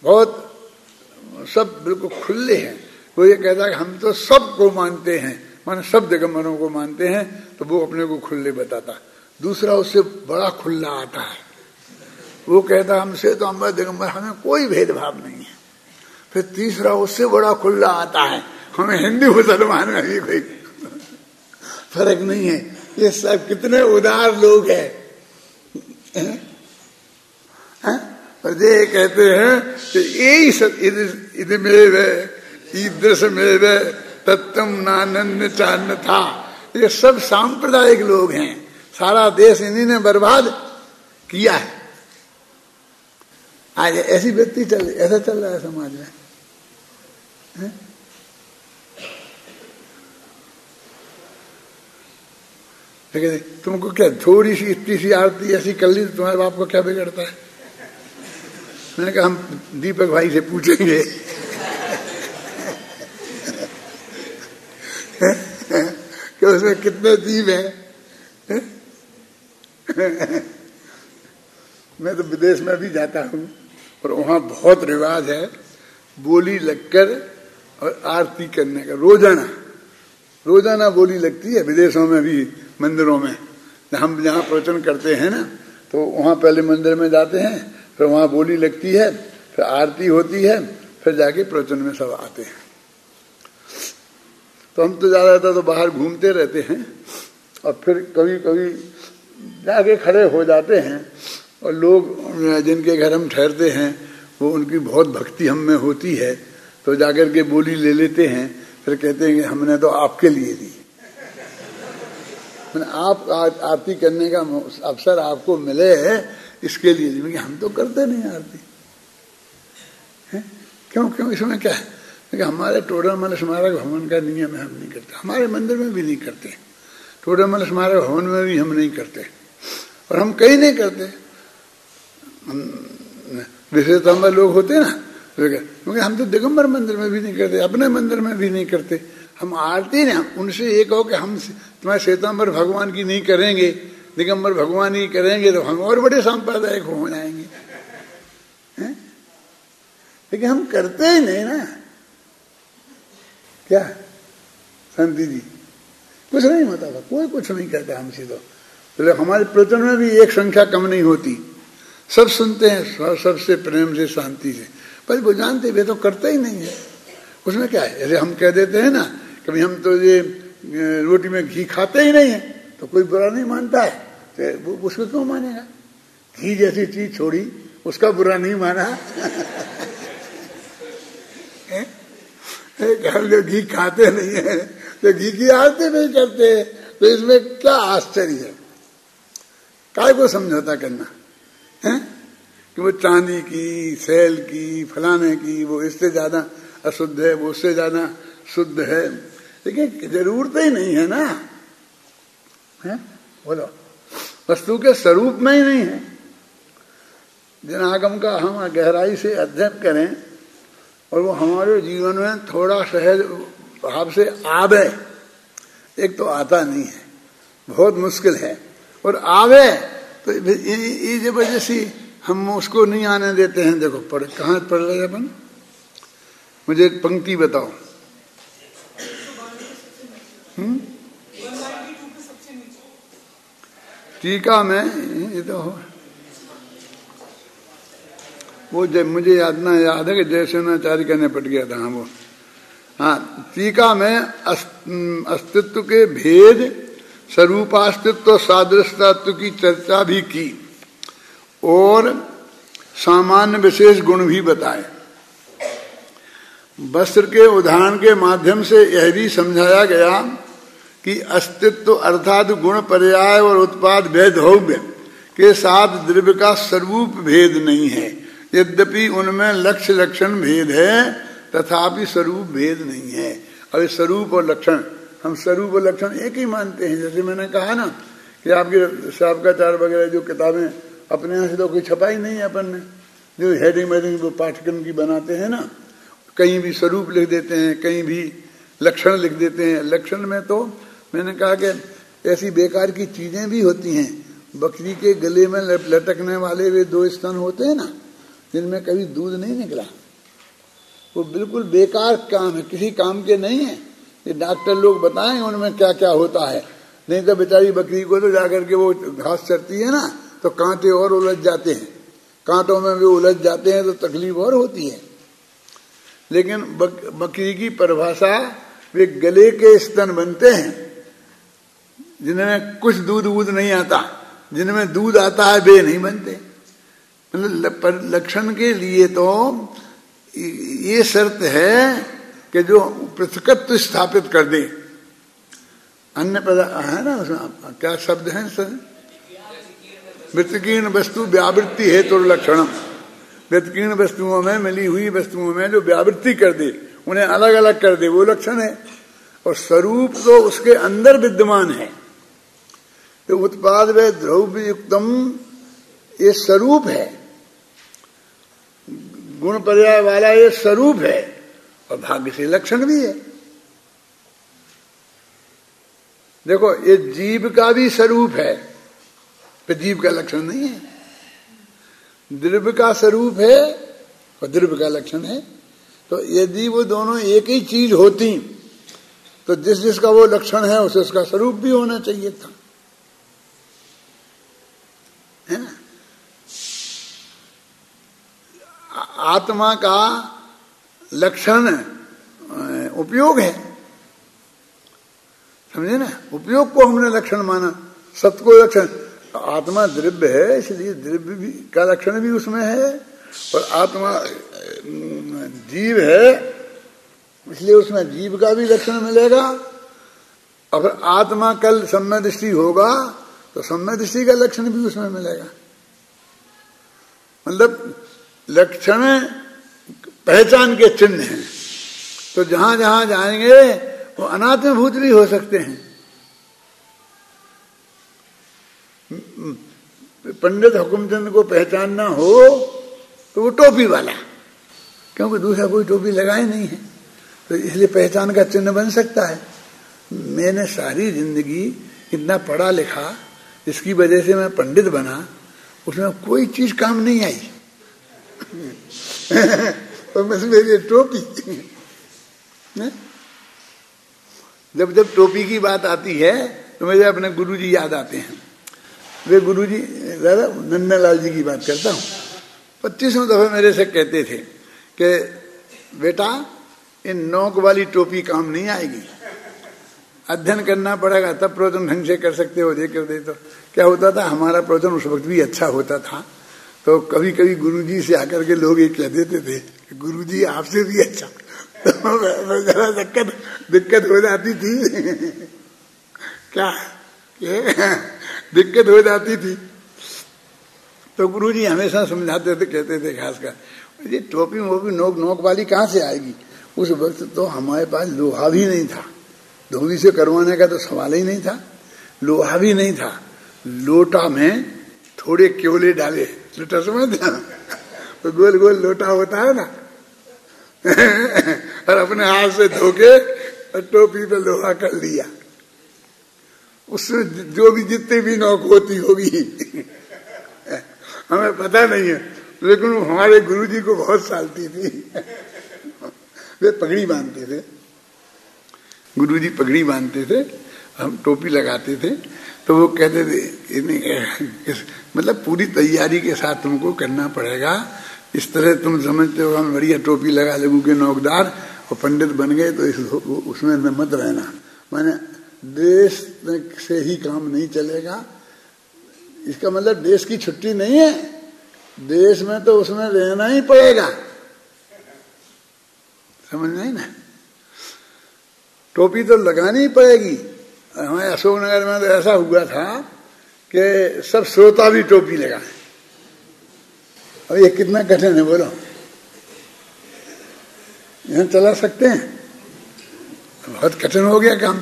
बहुत सब बिल्कुल खुले हैं। कोई ये कहता है कि हम तो सबको मानते हैं, माने सब दिगंबरों को मानते हैं, तो वो अपने को खुले बताता। दूसरा उससे बड़ा खुला आता है, वो कहता हमसे तो अम्बर दिगंबर, हमें कोई भेदभाव नहीं है। फिर तीसरा उससे बड़ा खुला आता है, हमें हिंदू मुसलमान में भी कोई फर्क नहीं है। ये सब कितने उदार लोग हैं। और ये कहते हैं कि यही सब इदमेव ईदृशमेव तत्तम नानन्य चान्न था। ये सब सांप्रदायिक लोग हैं, सारा देश इन्हीं ने बर्बाद किया है। आज ऐसी व्यक्ति ऐसा चल रहा है समाज में, है? तुमको क्या थोड़ी सी इतनी सी आरती ऐसी कर ली तो तुम्हारे बाप को क्या बिगड़ता है? मैंने कहा हम दीपक भाई से पूछेंगे कि उसमें कितने दीप हैं। मैं तो विदेश में भी जाता हूँ और वहाँ बहुत रिवाज है बोली लगकर और आरती करने का। रोजाना बोली लगती है विदेशों में भी, मंदिरों में। हम जहाँ प्रवचन करते हैं ना, तो वहाँ पहले मंदिर में जाते हैं, फिर वहाँ बोली लगती है, फिर आरती होती है, फिर जाके प्रवचन में सब आते हैं। तो हम तो ज़्यादातर तो बाहर घूमते रहते हैं और फिर कभी कभी जाके खड़े हो जाते हैं और लोग जिनके घर हम ठहरते हैं वो उनकी बहुत भक्ति हम में होती है, तो जाकर के बोली ले लेते हैं, फिर कहते हैं कि हमने तो आपके लिए दी। मैंने आप आरती करने का अवसर आपको मिले है इसके लिए दी। हम तो करते नहीं आरती है। क्यों इसमें क्या है? क्योंकि हमारे टोडरमल स्मारक भवन का नियम है, हम नहीं करते। हमारे मंदिर में भी नहीं करते, टोडरमल स्मारक भवन में भी हम नहीं करते, और हम कहीं नहीं करते। विशेषतः लोग होते ना, क्योंकि हम तो दिगंबर मंदिर में भी नहीं करते, अपने मंदिर में भी नहीं करते। हम आरती नहीं, उनसे ये कहो कि हम तुम्हारे श्वेतांबर भगवान की नहीं करेंगे, दिगंबर भगवान ही करेंगे, तो हम और बड़े सांप्रदायिक हो जाएंगे। लेकिन हम करते ही नहीं ना। क्या शांति जी कुछ नहीं बताता, कोई कुछ नहीं कहता हमसे। तो हमारे प्रवचन में भी एक संख्या कम नहीं होती, सब सुनते हैं सबसे प्रेम से, शांति से, पर वो जानते वे तो करते ही नहीं है। उसमें क्या है? जैसे हम कह देते हैं ना कभी हम तो ये रोटी में घी खाते ही नहीं है, तो कोई बुरा नहीं मानता है, तो वो उसको क्यों मानेगा? घी जैसी चीज छोड़ी, उसका बुरा नहीं माना। हम लोग घी खाते नहीं है तो घी की आरती नहीं करते, तो इसमें क्या आश्चर्य है? काय को समझौता करना है कि वो चांदी की, सैल की, फलाने की, वो इससे ज्यादा अशुद्ध है, वो उससे ज्यादा शुद्ध है। लेकिन जरूरत ही नहीं है ना, है? बोलो, वस्तु के स्वरूप में ही नहीं है। जिन आगम का हम गहराई से अध्ययन करें और वो हमारे जीवन में थोड़ा सहज भाव से आवे, एक तो आता नहीं है, बहुत मुश्किल है, और आवे तो ये जबरदस्ती हम उसको नहीं आने देते हैं। देखो कहाँ पढ़ रहे अपन, मुझे पंक्ति बताओ। टीका में ये तो वो मुझे याद है कि जयसेनाचार्य का निपट गया था। वो हाँ, टीका में अस्तित्व के भेद, स्वरूपास्तित्व, सादृश्यत्व की चर्चा भी की और सामान्य विशेष गुण भी बताए। वस्त्र के उदाहरण के माध्यम से यह भी समझाया गया कि अस्तित्व अर्थात गुण पर्याय और उत्पाद भेदभव्य के साथ द्रव्य का स्वरूप भेद नहीं है। यद्यपि उनमें लक्ष्य लक्षण भेद है, तथापि स्वरूप भेद नहीं है। और स्वरूप और लक्षण, हम स्वरूप और लक्षण एक ही मानते हैं। जैसे मैंने कहा ना कि आपके शाब्दाचार वगैरह जो किताबें अपने यहाँ से तो कोई छपाई नहीं है अपन ने, जो हेडिंग वेडिंग वो पाठ्यक्रम की बनाते हैं ना, कहीं भी स्वरूप लिख देते हैं, कहीं भी लक्षण लिख देते हैं। लक्षण में तो मैंने कहा कि ऐसी बेकार की चीजें भी होती हैं। बकरी के गले में लटकने वाले वे 2 स्तन होते हैं ना, जिनमें कभी दूध नहीं निकला, वो बिल्कुल बेकार काम है, किसी काम के नहीं है। ये डॉक्टर लोग बताएं उनमें क्या क्या होता है। नहीं तो बेचारी बकरी को तो जाकर के वो घास चरती है ना, तो कांटे और उलझ जाते हैं, कांटों में भी उलझ जाते हैं तो तकलीफ और होती है। लेकिन बकरी की परिभाषा, वे गले के स्तन बनते हैं जिनमें कुछ दूध वूध नहीं आता, जिनमें दूध आता है वे नहीं बनते। मतलब लक्षण के लिए तो ये शर्त है कि जो पृथकत्व स्थापित कर दे। अन्य पदार्थ है ना उसमें क्या शब्द है सर, व्यतिकीर्ण वस्तु व्यावृत्ति हेतु लक्षणम, व्यतिकीर्ण वस्तुओं में, मिली हुई वस्तुओं में जो व्यावृत्ति कर दे, उन्हें अलग अलग कर दे, वो लक्षण है। और स्वरूप तो उसके अंदर विद्यमान है। तो उत्पाद व द्रव्य युक्तम ये स्वरूप है, गुण पर्याय वाला ये स्वरूप है, और भाग्य से लक्षण भी है। देखो ये जीव का भी स्वरूप है, तो जीव का लक्षण नहीं है। द्रव्य का स्वरूप है और द्रव्य का लक्षण है। तो यदि वो दोनों एक ही चीज होती तो जिस जिसका वो लक्षण है उसे उसका स्वरूप भी होना चाहिए था, है ना। आत्मा का लक्षण उपयोग है, समझे ना। उपयोग को हमने लक्षण माना, सत्य को लक्षण। आत्मा द्रव्य है इसलिए द्रव्य भी का लक्षण भी उसमें है, और आत्मा जीव है इसलिए उसमें जीव का भी लक्षण मिलेगा। और फिर आत्मा कल सम्य दृष्टि होगा तो सम्य दृष्टि का लक्षण भी उसमें मिलेगा। मतलब लक्षण पहचान के चिन्ह हैं, तो जहां जहां जाएंगे वो अनात्मभूत भी हो सकते हैं। पंडित हुकुमचंद को पहचानना हो तो वो टोपी वाला, क्योंकि दूसरा कोई टोपी लगाए नहीं है, तो इसलिए पहचान का चिन्ह बन सकता है। मैंने सारी जिंदगी इतना पढ़ा लिखा, जिसकी वजह से मैं पंडित बना, उसमें कोई चीज काम नहीं आई और बस मेरी टोपी। जब जब टोपी की बात आती है तो मुझे अपने गुरुजी याद आते हैं। वे गुरुजी, दादा नंदलाल जी की बात करता हूँ, 25 दफे मेरे से कहते थे कि बेटा इन नोक वाली टोपी काम नहीं आएगी, अध्ययन करना पड़ेगा तब प्रवचन ढंग से कर सकते हो। देखो दे तो क्या होता था, हमारा प्रवचन उस वक्त भी अच्छा होता था, तो कभी कभी गुरुजी से आकर के लोग ये कह देते थे कि गुरुजी आपसे भी अच्छा। तो जरा दिक्कत हो जाती थी क्या, दिक्कत हो जाती थी। तो गुरुजी हमेशा समझाते थे, कहते थे खासकर ये टोपी वोपी नोक नोक वाली कहाँ से आएगी। उस वक्त तो हमारे पास लोहा भी नहीं था, धोबी से करवाने का तो सवाल ही नहीं था, लोहा भी नहीं था। लोटा में थोड़े केवले डाले, लोटा समझ तो गोल गोल लोटा होता है ना और अपने हाथ से धो के टोपी पे लोहा कर लिया, उसमें जो भी जितने भी नोक होती होगी हमें पता नहीं है, लेकिन वो हमारे गुरुजी को बहुत सालती थी। वे पगड़ी बांधते थे, गुरुजी पगड़ी बांधते थे, हम टोपी लगाते थे, तो वो कहते थे मतलब पूरी तैयारी के साथ तुमको करना पड़ेगा। इस तरह तुम समझते हो हम बढ़िया टोपी लगा लगूंगे नोकदार और पंडित बन गए तो उसमें मत रहना। माने देश से ही काम नहीं चलेगा, इसका मतलब देश की छुट्टी नहीं है, देश में तो उसमें रहना ही पड़ेगा, समझ नहीं ना। टोपी तो लगानी ही पड़ेगी। हमारे अशोकनगर में तो ऐसा हुआ था कि सब श्रोता भी टोपी लगाए। अब ये कितना कठिन है बोलो, यहाँ चला सकते हैं, बहुत कठिन हो गया काम।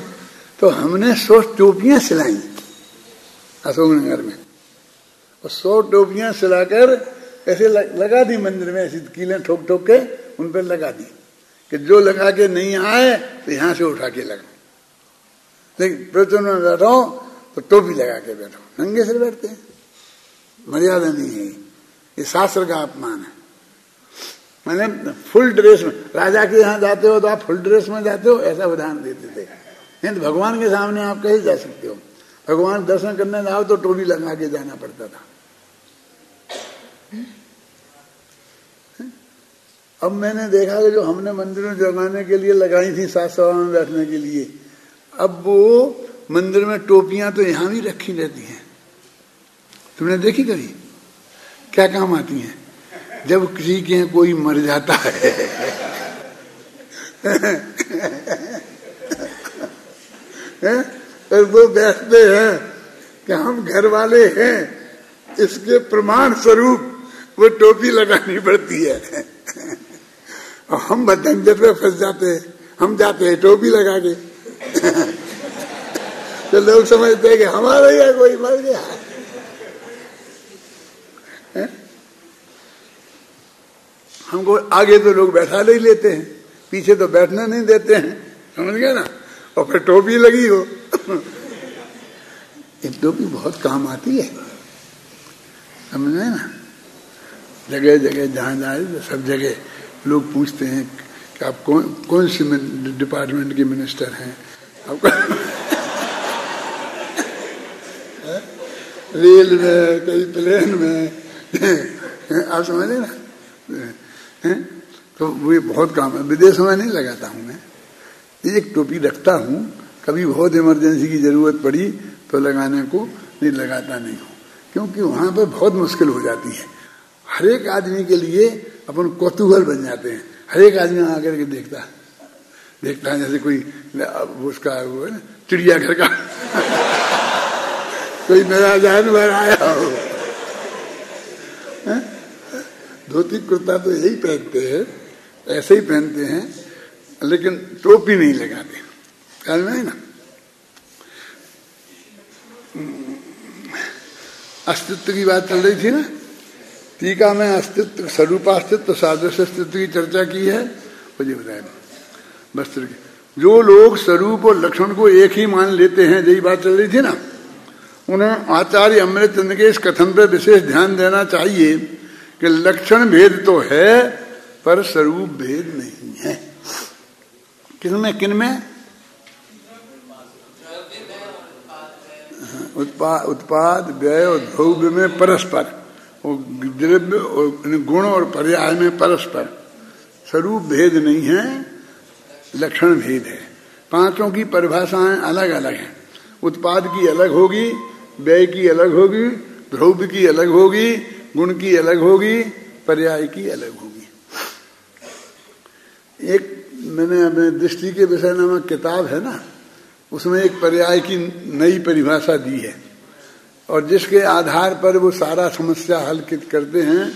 तो हमने 100 टोपियां सिलाई अशोकनगर में, और 100 टोपियां सिलाकर ऐसे लगा दी मंदिर में, ऐसी कीलें ठोक ठोक के उन पर लगा दी कि जो लगा के नहीं आए तो यहां से उठा के लगा। लेकिन प्रवचन में बैठो तो टोपी लगा के बैठो, नंगे सिर बैठते हैं, मर्यादा नहीं है, ये शास्त्र का अपमान है। मैंने फुल ड्रेस में, राजा के यहाँ जाते हो तो आप फुल ड्रेस में जाते हो, ऐसा उदाहरण देते थे। नहीं तो भगवान के सामने आप कैसे जा सकते हो? भगवान दर्शन करने जाओ तो टोपी लगा के जाना पड़ता था। अब मैंने देखा कि जो हमने मंदिर में जगाने के लिए लगाई थी सात सभा में बैठने के लिए, अब वो मंदिर में टोपियां तो यहां भी रखी रहती हैं। तुमने देखी कभी? क्या काम आती हैं? जब किसी के कोई मर जाता है तो वो बैठते हैं कि हम घर वाले हैं, इसके प्रमाण स्वरूप वो टोपी लगानी पड़ती है। और हम बदंजर पे फंस जाते हैं, हम जाते हैं टोपी लगा के तो लोग समझते हैं कि हमारा ही कोई मर गया है। हमको आगे तो लोग बैठा ले लेते हैं, पीछे तो बैठना नहीं देते हैं, समझ गए ना? और फिर टोपी लगी हो ये टोपी बहुत काम आती है, समझ गए ना? जगह जगह जहां जाए सब जगह लोग पूछते हैं कि आप कौन सी डिपार्टमेंट के मिनिस्टर हैं, आपका रेल में, कहीं प्लेन में, आप समझे ना? तो वो बहुत काम है। विदेशों में नहीं लगाता हूं मैं, एक टोपी रखता हूं, कभी बहुत इमरजेंसी की जरूरत पड़ी तो लगाने को, नहीं लगाता नहीं हूं, क्योंकि वहां पर बहुत मुश्किल हो जाती है। हर एक आदमी के लिए अपन कौतूहल बन जाते हैं, हर एक आदमी आकर के देखता है जैसे कोई उसका वो है ना चिड़ियाघर का कोई नया जानवर आया हो। धोती कुर्ता तो यही पहनते हैं, ऐसे ही पहनते हैं, लेकिन टोपी नहीं लगाते, ख्याल में है ना? अस्तित्व की बात चल रही थी ना, टीका में अस्तित्व, स्वरूपास्तित्व, सादृश्य अस्तित्व की चर्चा की है। मुझे बताया वस्त्र की, जो लोग स्वरूप और लक्षण को एक ही मान लेते हैं, यही बात चल रही थी ना, उन्हें आचार्य अमृतचंद्र के इस कथन पर विशेष ध्यान देना चाहिए कि लक्षण भेद तो है पर स्वरूप भेद नहीं है। किसमें, किनमें? उत्पाद व्यय और द्रव्य में परस्पर, और द्रव्य और गुण और पर्याय में परस्पर। स्वरूप भेद नहीं है, लक्षण भेद है। पांचों की परिभाषाएं अलग अलग हैं। उत्पाद की अलग होगी, व्यय की अलग होगी, द्रव्य की अलग होगी, गुण की अलग होगी, पर्याय की अलग होगी। एक मैंने अपने दृष्टि के विषय नामक किताब है ना, उसमें एक पर्याय की नई परिभाषा दी है, और जिसके आधार पर वो सारा समस्या हल करते हैं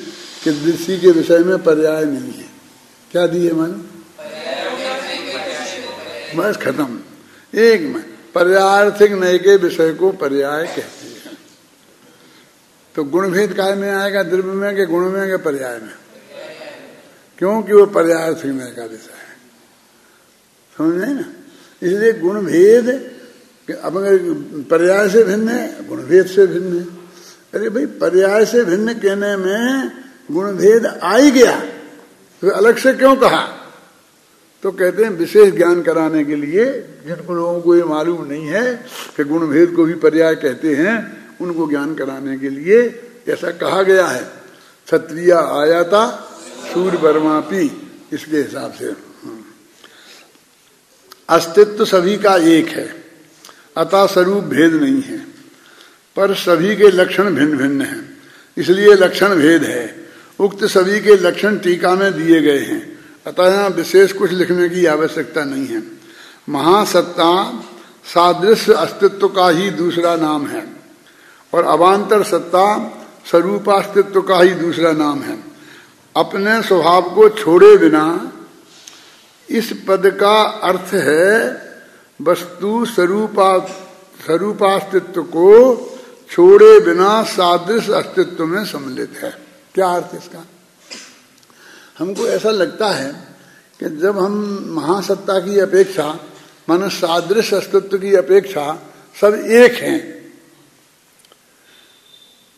कि दृष्टि के विषय में पर्याय नहीं है। क्या दी है मालूम? बस खत्म। एक में पर्यायार्थिक नए के विषय को पर्याय कहते हैं। तो गुणभेद काय में आएगा? द्रव्य में के गुण में के पर्याय में? क्योंकि वो पर्यायार्थिक नए का विषय है, समझ नहीं ना? इसलिए गुण भेद अब अगर पर्याय से भिन्न है, गुणभेद से भिन्न है। अरे भाई, पर्याय से भिन्न कहने में गुणभेद आ ही गया तो अलग से क्यों कहा? तो कहते हैं विशेष ज्ञान कराने के लिए, जिनको लोगों को ये मालूम नहीं है कि गुणभेद को भी पर्याय कहते हैं, उनको ज्ञान कराने के लिए ऐसा कहा गया है। क्षत्रिय आयाता सूर्य वर्मापी, इसके हिसाब से अस्तित्व सभी का एक है, अतः स्वरूप भेद नहीं है, पर सभी के लक्षण भिन्न भिन्न हैं, इसलिए लक्षण भेद है। उक्त सभी के लक्षण टीका में दिए गए हैं, अतः यहाँ विशेष कुछ लिखने की आवश्यकता नहीं है। महासत्ता सादृश्य अस्तित्व का ही दूसरा नाम है, और अवान्तर सत्ता स्वरूपास्तित्व का ही दूसरा नाम है। अपने स्वभाव को छोड़े बिना, इस पद का अर्थ है वस्तु स्वरूपास्तित्व को छोड़े बिना सादृश्य अस्तित्व में सम्मिलित है। क्या अर्थ इसका? हमको ऐसा लगता है कि जब हम महासत्ता की अपेक्षा, मानो सादृश्य अस्तित्व की अपेक्षा सब एक हैं,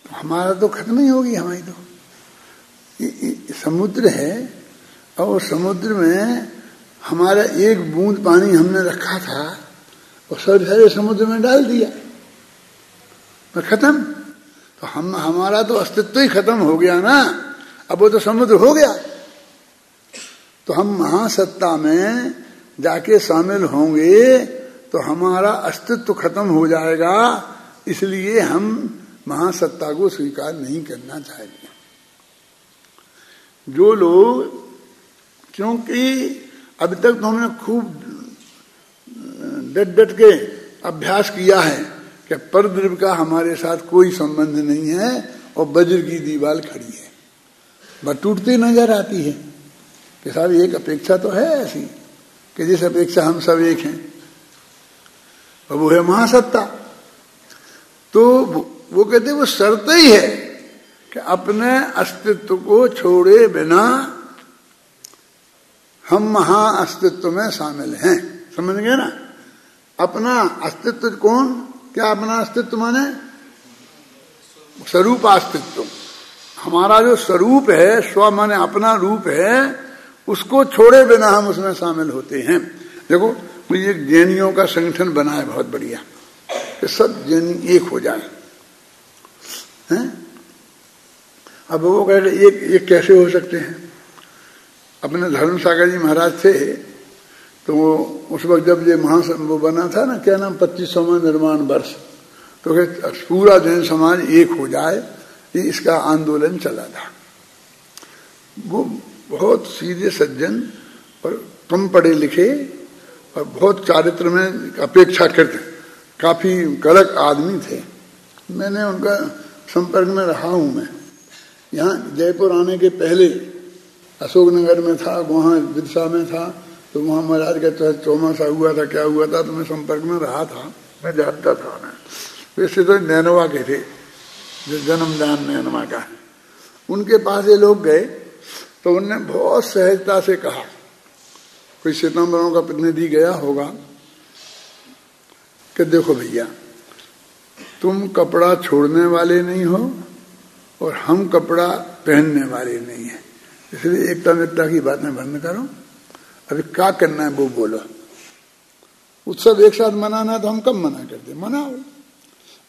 तो हमारा तो खत्म ही होगी। हमारी तो समुद्र है, और समुद्र में हमारा एक बूंद पानी हमने रखा था और सारे समुद्र में डाल दिया, पर खत्म। तो हमारा तो अस्तित्व ही खत्म हो गया ना, अब वो तो समुद्र हो गया। तो हम महासत्ता में जाके शामिल होंगे तो हमारा अस्तित्व खत्म हो जाएगा, इसलिए हम महासत्ता को स्वीकार नहीं करना चाहिए। जो लोग, क्योंकि अभी तक तो हमने खूब डट के अभ्यास किया है कि परद्रव्य का हमारे साथ कोई संबंध नहीं है और वज्र की दीवार खड़ी है, बस टूटती नजर आती है कि साहब एक अपेक्षा तो है ऐसी कि जिस अपेक्षा हम सब एक हैं, और वो है महासत्ता। तो वो कहते वो शर्त ही है कि अपने अस्तित्व को छोड़े बिना हम महाअस्तित्व में शामिल हैं। समझ गए ना? अपना अस्तित्व कौन, क्या अपना अस्तित्व माने स्वरूप अस्तित्व, हमारा जो स्वरूप है, स्व माने अपना रूप है, उसको छोड़े बिना हम उसमें शामिल होते हैं। देखो ये जैनियों का संगठन बना है बहुत बढ़िया, कि सब जैनी एक हो जाए हैं? अब वो कह रहे एक कैसे हो सकते हैं? अपने धर्मसागर जी महाराज थे, तो वो उस वक्त जब ये वो बना था ना, क्या नाम, 25वां निर्माण वर्ष, तो पूरा जैन समाज एक हो जाए, ये इसका आंदोलन चला था। वो बहुत सीधे सज्जन और कम पढ़े लिखे और बहुत चारित्र में अपेक्षाकृत काफी कड़क आदमी थे। मैंने उनका संपर्क में रहा हूं। मैं यहाँ जयपुर आने के पहले अशोकनगर में था, वहां विदिशा में था, तो वहां महाराज का चौमासा हुआ था, क्या हुआ था, तो मैं संपर्क में रहा था, मैं जानता था उन्हें। वैसे तो नैनवा के थे, जो जन्मदान नैनवा का है, उनके पास ये लोग गए तो उनने बहुत सहजता से कहा, कोई श्वेतांबरों का प्रतिनिधि गया होगा, कि देखो भैया तुम कपड़ा छोड़ने वाले नहीं हो और हम कपड़ा पहनने वाले नहीं है, इसलिए एकता मित्रता की बातें बंद करो, अभी क्या करना है वो बोलो। उत्सव एक साथ मनाना है तो हम कब मना करते, मनाओ।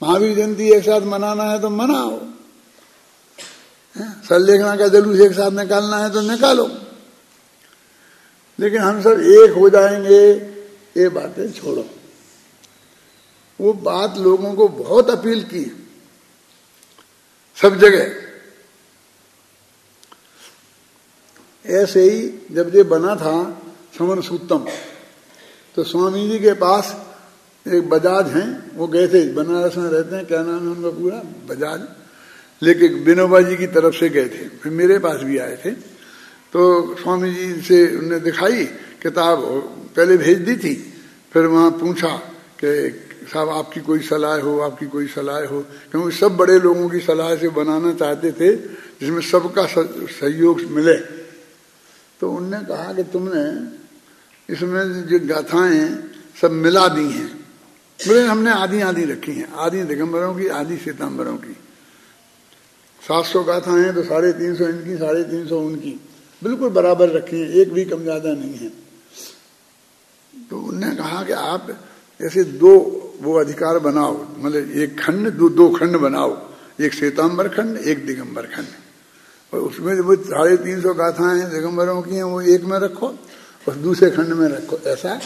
महावीर जयंती एक साथ मनाना है तो मनाओ, सरलेखना का जुलूस एक साथ निकालना है तो निकालो, लेकिन हम सब एक हो जाएंगे ये बातें छोड़ो। वो बात लोगों को बहुत अपील की सब जगह। ऐसे ही जब ये बना था समर सूत्तम, तो स्वामी जी के पास एक बजाज हैं, वो गए थे, बनारस में रहते हैं, क्या नाम है उनका पूरा, बजाज, लेकिन विनोबा जी की तरफ से गए थे, फिर मेरे पास भी आए थे। तो स्वामी जी से उन्होंने दिखाई किताब, पहले भेज दी थी, फिर वहां पूछा कि साहब आपकी कोई सलाह हो, आपकी कोई सलाह हो, क्योंकि सब बड़े लोगों की सलाह से बनाना चाहते थे जिसमें सबका सहयोग मिले। तो उनने कहा कि तुमने इसमें जो गाथाएं सब मिला दी हैं, बोले हमने आधी आधी रखी हैं, आधी दिगंबरों की, आधी श्वेतांबरों की। 700 गाथाएं हैं तो 350 इनकी, 350 उनकी, बिल्कुल बराबर रखी हैं, एक भी कम ज्यादा नहीं है। तो उन्होंने कहा कि आप ऐसे दो वो अधिकार बनाओ, मतलब एक खंड, दो खंड बनाओ, एक श्वेतांबर खंड, एक दिगंबर खंड, और उसमें वो 350 गाथाएं हैं दिगंबरों की हैं, वो एक में रखो और दूसरे खंड में रखो, ऐसा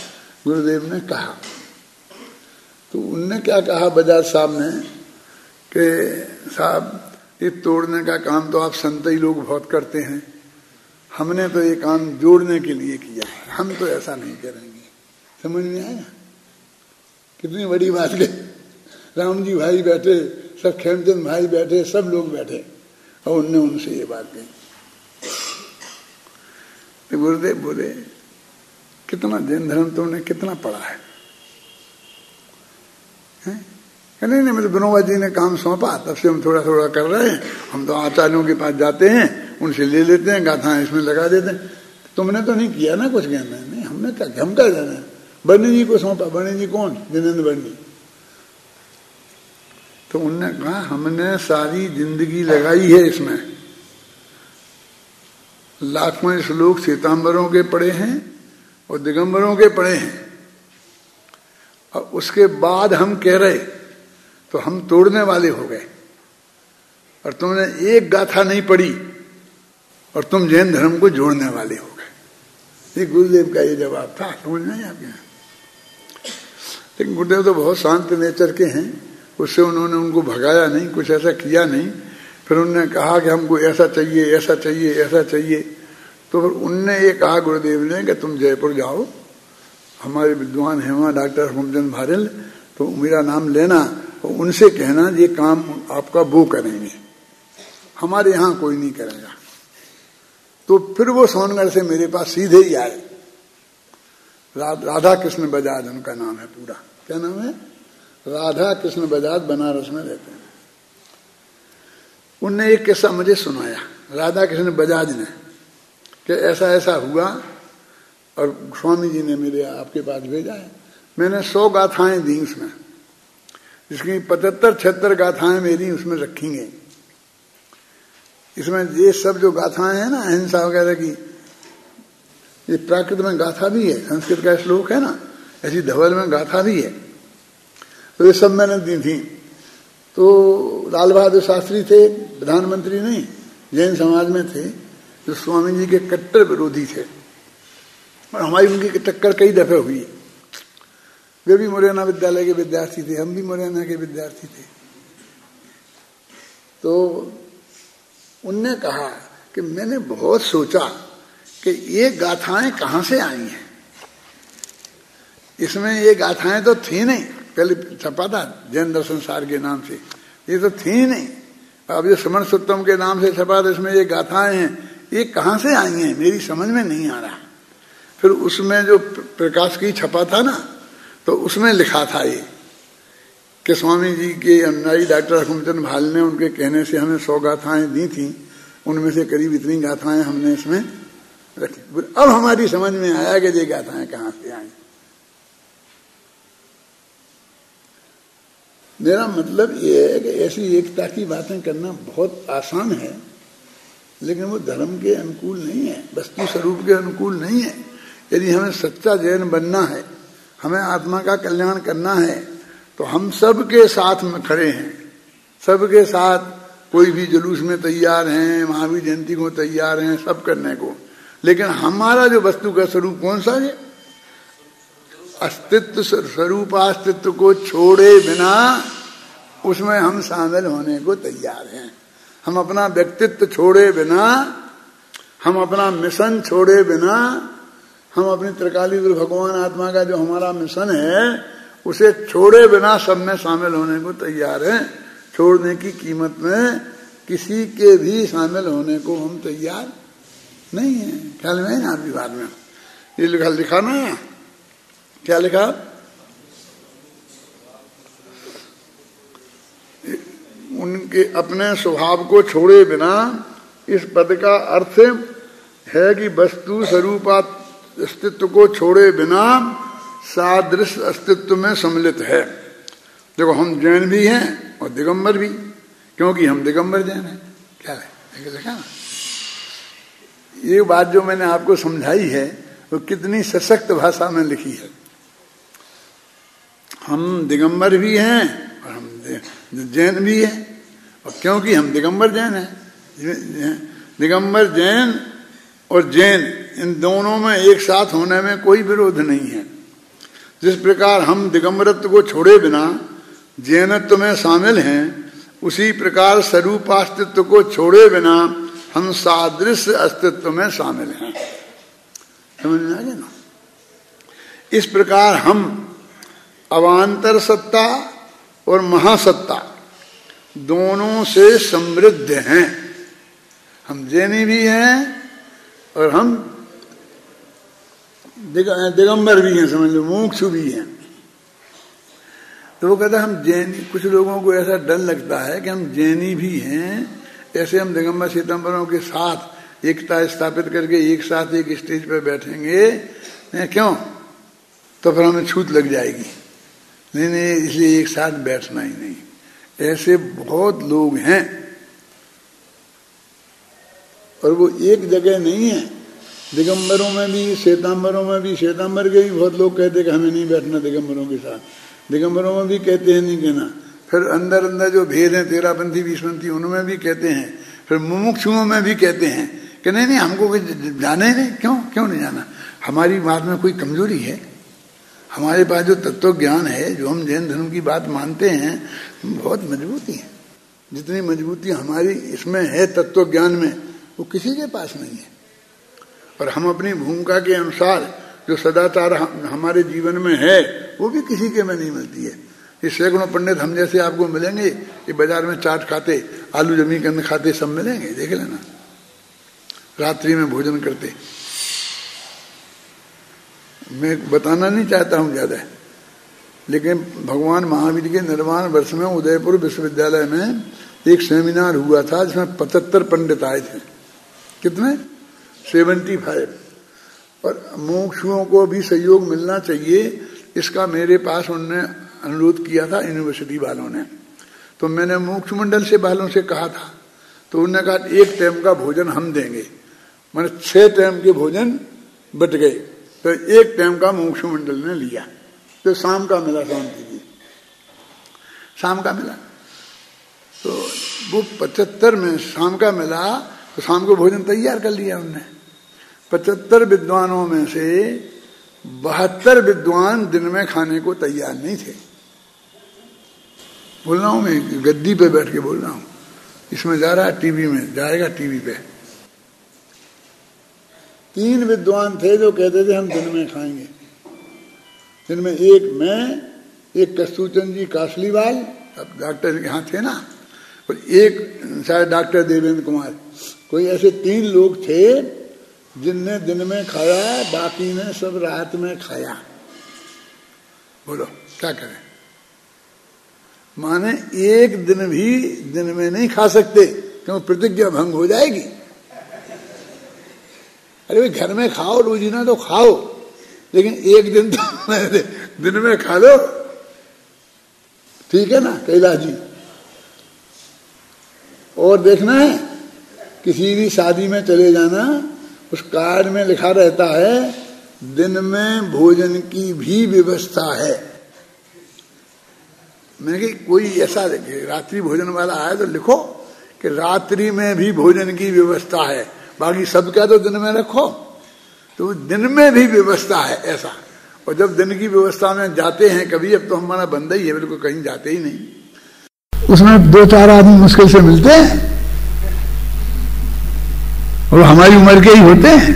गुरुदेव ने कहा। तो उनने क्या कहा बजाज साहब ने कि साहब ये तोड़ने का काम तो आप संत ही लोग बहुत करते हैं, हमने तो ये काम जोड़ने के लिए किया है, हम तो ऐसा नहीं करेंगे। समझ में आया कितनी बड़ी बात है। राम जी भाई बैठे, सब खेमचंद भाई बैठे, सब लोग बैठे, और उनने उनसे ये बात कही। तो गुरुदेव बोले कितना जैन धर्म तुमने कितना पढ़ा है? नहीं नहीं, मतलब विनोबा जी ने काम सौंपा, तब से हम थोड़ा थोड़ा कर रहे हैं, हम तो आचार्यों के पास जाते हैं, उनसे ले लेते हैं, गाथाएं इसमें लगा देते हैं। तुमने तो नहीं किया ना कुछ कहना? नहीं, हमने क्या, हम क्या जाना है? बर्नी जी को सौंपा। बर्नी जी कौन? जिनेन्द्र बर्नी। तो उनने कहा हमने सारी जिंदगी लगाई है इसमें, लाखों श्लोक श्वेतांबरों के पढ़े हैं और दिगंबरों के पढ़े हैं, और उसके बाद हम कह रहे तो हम तोड़ने वाले हो गए। और तुमने एक गाथा नहीं पढ़ी और तुम जैन धर्म को जोड़ने वाले हो गए। ये गुरुदेव का ये जवाब था, समझ नहीं आपके यहाँ। लेकिन गुरुदेव तो बहुत शांत नेचर के हैं, उससे उन्होंने उनको भगाया नहीं, कुछ ऐसा किया नहीं। फिर उन्होंने कहा कि हमको ऐसा चाहिए, ऐसा चाहिए, ऐसा चाहिए। तो फिर उनने ये कहा गुरुदेव ने कि तुम जयपुर जाओ, हमारे विद्वान हैं वहाँ डॉक्टर होमचंद भारिल, तो मेरा नाम लेना और उनसे कहना ये काम आपका वो करेंगे, हमारे यहाँ कोई नहीं करेगा। तो फिर वो सोनगढ़ से मेरे पास सीधे ही आए। राधा कृष्ण बजाज उनका नाम है पूरा। क्या नाम है? राधा कृष्ण बजाज, बनारस में रहते हैं। उनने एक किस्सा मुझे सुनाया, राधा कृष्ण बजाज ने, कि ऐसा ऐसा हुआ और स्वामी जी ने मेरे आपके पास भेजा है। मैंने 100 गाथाएं दी उसमें, जिसकी 75-76 गाथाएं मेरी उसमें रखी गई। इसमें ये सब जो गाथाएं हैं ना अहिंसा वगैरह की, ये प्राकृत में गाथा भी है, संस्कृत का श्लोक है ना, ऐसी धवल में गाथा भी है। तो ये सब मैंने दी थी। तो लाल बहादुर शास्त्री थे, प्रधानमंत्री नहीं, जैन समाज में थे, जो स्वामी जी के कट्टर विरोधी थे, और हमारी उनकी टक्कर कई दफे हुई। वे भी मुरैना विद्यालय के विद्यार्थी थे, हम भी मुरैना के विद्यार्थी थे। तो उनने कहा कि मैंने बहुत सोचा कि ये गाथाएं कहाँ से आई हैं। इसमें ये गाथाएं तो थी नहीं, पहले छपा था जैन दर्शन सार के नाम से, ये तो थी नहीं। अब जो समण सुत्तम के नाम से छपा था, इसमें ये गाथाएं हैं, ये कहाँ से आई हैं मेरी समझ में नहीं आ रहा। फिर उसमें जो प्रकाश की छपा था ना, तो उसमें लिखा था ये कि स्वामी जी के अनुयायी डॉक्टर होमचंद भारिल ने उनके कहने से हमें 100 गाथाएं दी थी, उनमें से करीब इतनी गाथाएं हमने इसमें रखी। अब हमारी समझ में आया कि ये गाथाएं कहाँ से आई। मेरा मतलब ये है कि ऐसी एकता की बातें करना बहुत आसान है, लेकिन वो धर्म के अनुकूल नहीं है, वस्तु स्वरूप के अनुकूल नहीं है। यदि हमें सच्चा जैन बनना है, हमें आत्मा का कल्याण करना है, तो हम सबके साथ में खड़े हैं, सबके साथ कोई भी जुलूस में तैयार हैं, महावीर जयंती को तैयार हैं, सब करने को। लेकिन हमारा जो वस्तु का स्वरूप कौन सा है? अस्तित्व स्वरूप अस्तित्व को छोड़े बिना उसमें हम शामिल होने को तैयार हैं। हम अपना व्यक्तित्व छोड़े बिना, हम अपना मिशन छोड़े बिना, हम अपनी त्रिकालीय भगवान आत्मा का जो हमारा मिशन है उसे छोड़े बिना सब में शामिल होने को तैयार हैं। छोड़ने की कीमत में किसी के भी शामिल होने को हम तैयार नहीं है। ख्याल में है ना आपकी बात में? ये लिखा ना है, क्या लिखा? उनके अपने स्वभाव को छोड़े बिना, इस पद का अर्थ है कि वस्तु स्वरूप अस्तित्व को छोड़े बिना सादृश्य अस्तित्व में सम्मिलित है। देखो हम जैन भी हैं और दिगंबर भी, क्योंकि हम दिगंबर जैन हैं। क्या है लिखा ना? ये बात जो मैंने आपको समझाई है वो कितनी सशक्त भाषा में लिखी है। हम दिगंबर भी हैं और हम जैन भी हैं, और क्योंकि हम दिगंबर जैन हैं। दिगंबर जैन और जैन इन दोनों में एक साथ होने में कोई विरोध नहीं है। जिस प्रकार हम दिगंबरत्व को छोड़े बिना जैनत्व में शामिल हैं, उसी प्रकार स्वरूपास्तित्व को छोड़े बिना हम सादृश्य अस्तित्व में शामिल हैं। समझ में आ गया ना? इस प्रकार हम अवान्तर सत्ता और महासत्ता दोनों से समृद्ध हैं। हम जैनी भी हैं और हम दिगंबर भी हैं, समझ लो, मोक्षु भी हैं। तो वो कहता है हम जैनी, कुछ लोगों को ऐसा डर लगता है कि हम जैनी भी हैं, ऐसे हम दिगंबर श्वेतांबरों के साथ एकता स्थापित करके एक साथ एक स्टेज पर बैठेंगे, क्यों? तो फिर हमें छूत लग जाएगी। नहीं, इसलिए एक साथ बैठना ही नहीं। ऐसे बहुत लोग हैं और वो एक जगह नहीं है। दिगंबरों में भी, श्वेतांबरों में भी, श्वेतांबर के भी बहुत लोग कहते कि हमें नहीं बैठना दिगंबरों के साथ, दिगंबरों में भी कहते हैं नहीं कहना। फिर अंदर अंदर जो भेद हैं 13पंथी 20पंथी उनमें भी कहते हैं। फिर मुमुक्षुओं में भी कहते हैं कि नहीं नहीं हमको कोई जाना ही नहीं। क्यों नहीं जाना? हमारी बात में कोई कमजोरी है? हमारे पास जो तत्व ज्ञान है, जो हम जैन धर्म की बात मानते हैं, बहुत मजबूती है। जितनी मजबूती हमारी इसमें है तत्व ज्ञान में, वो किसी के पास नहीं है। और हम अपनी भूमिका के अनुसार जो सदाचार हमारे जीवन में है, वो भी किसी के में नहीं मिलती है। ये सैकड़ों पंडित हम जैसे आपको मिलेंगे, ये बाजार में चाट खाते, आलू जमी कंद खाते सब मिलेंगे, देख लेना, रात्रि में भोजन करते। मैं बताना नहीं चाहता हूं ज्यादा, लेकिन भगवान महावीर के निर्वाण वर्ष में उदयपुर विश्वविद्यालय में एक सेमिनार हुआ था जिसमें 75 पंडित आए थे। कितने? 75। और मुमुक्षुओं को भी सहयोग मिलना चाहिए, इसका मेरे पास उन्होंने अनुरोध किया था यूनिवर्सिटी वालों ने। तो मैंने मुमुक्षु मंडल से वालों से कहा था, तो उन्होंने कहा 1 टाइम का भोजन हम देंगे। मैंने 6 टाइम के भोजन बट गए, तो 1 टाइम का मुमुक्षु मंडल ने लिया। तो शाम का मिला, शाम का मिला। तो वो 75 में शाम का मिला, तो शाम को भोजन तैयार कर लिया उनने। 75 विद्वानों में से 72 विद्वान दिन में खाने को तैयार नहीं थे। बोल रहा हूं मैं, गद्दी पे बैठ के बोल रहा हूं, इसमें जा रहा है टीवी में, जाएगा टीवी पे। 3 विद्वान थे जो कहते थे हम दिन में खाएंगे। दिन में एक मैं, एक कस्तूरचंद जी कासलीवाल, अब डॉक्टर यहाँ थे ना, और एक शायद डॉक्टर देवेंद्र कुमार, कोई ऐसे 3 लोग थे जिनने दिन में खाया, बाकी ने सब रात में खाया। बोलो क्या करें? माने एक दिन भी दिन में नहीं खा सकते, क्यों? प्रतिज्ञा भंग हो जाएगी। अरे भाई घर में खाओ, रोजीना तो खाओ, लेकिन एक दिन तो दिन में खा लो, ठीक है ना कैलाश जी? और देखना है, किसी भी शादी में चले जाना, उस कार्ड में लिखा रहता है दिन में भोजन की भी व्यवस्था है। मैंने कहा कोई ऐसा रात्रि भोजन वाला आया तो लिखो कि रात्रि में भी भोजन की व्यवस्था है, बाकी सब क्या तो दिन में रखो। तो दिन में भी व्यवस्था है ऐसा। और जब दिन की व्यवस्था में जाते हैं कभी, अब तो हमारा बंदा ही है, बिल्कुल कहीं जाते ही नहीं, उसमें 2-4 आदमी मुश्किल से मिलते हैं, और हमारी उम्र के ही होते हैं।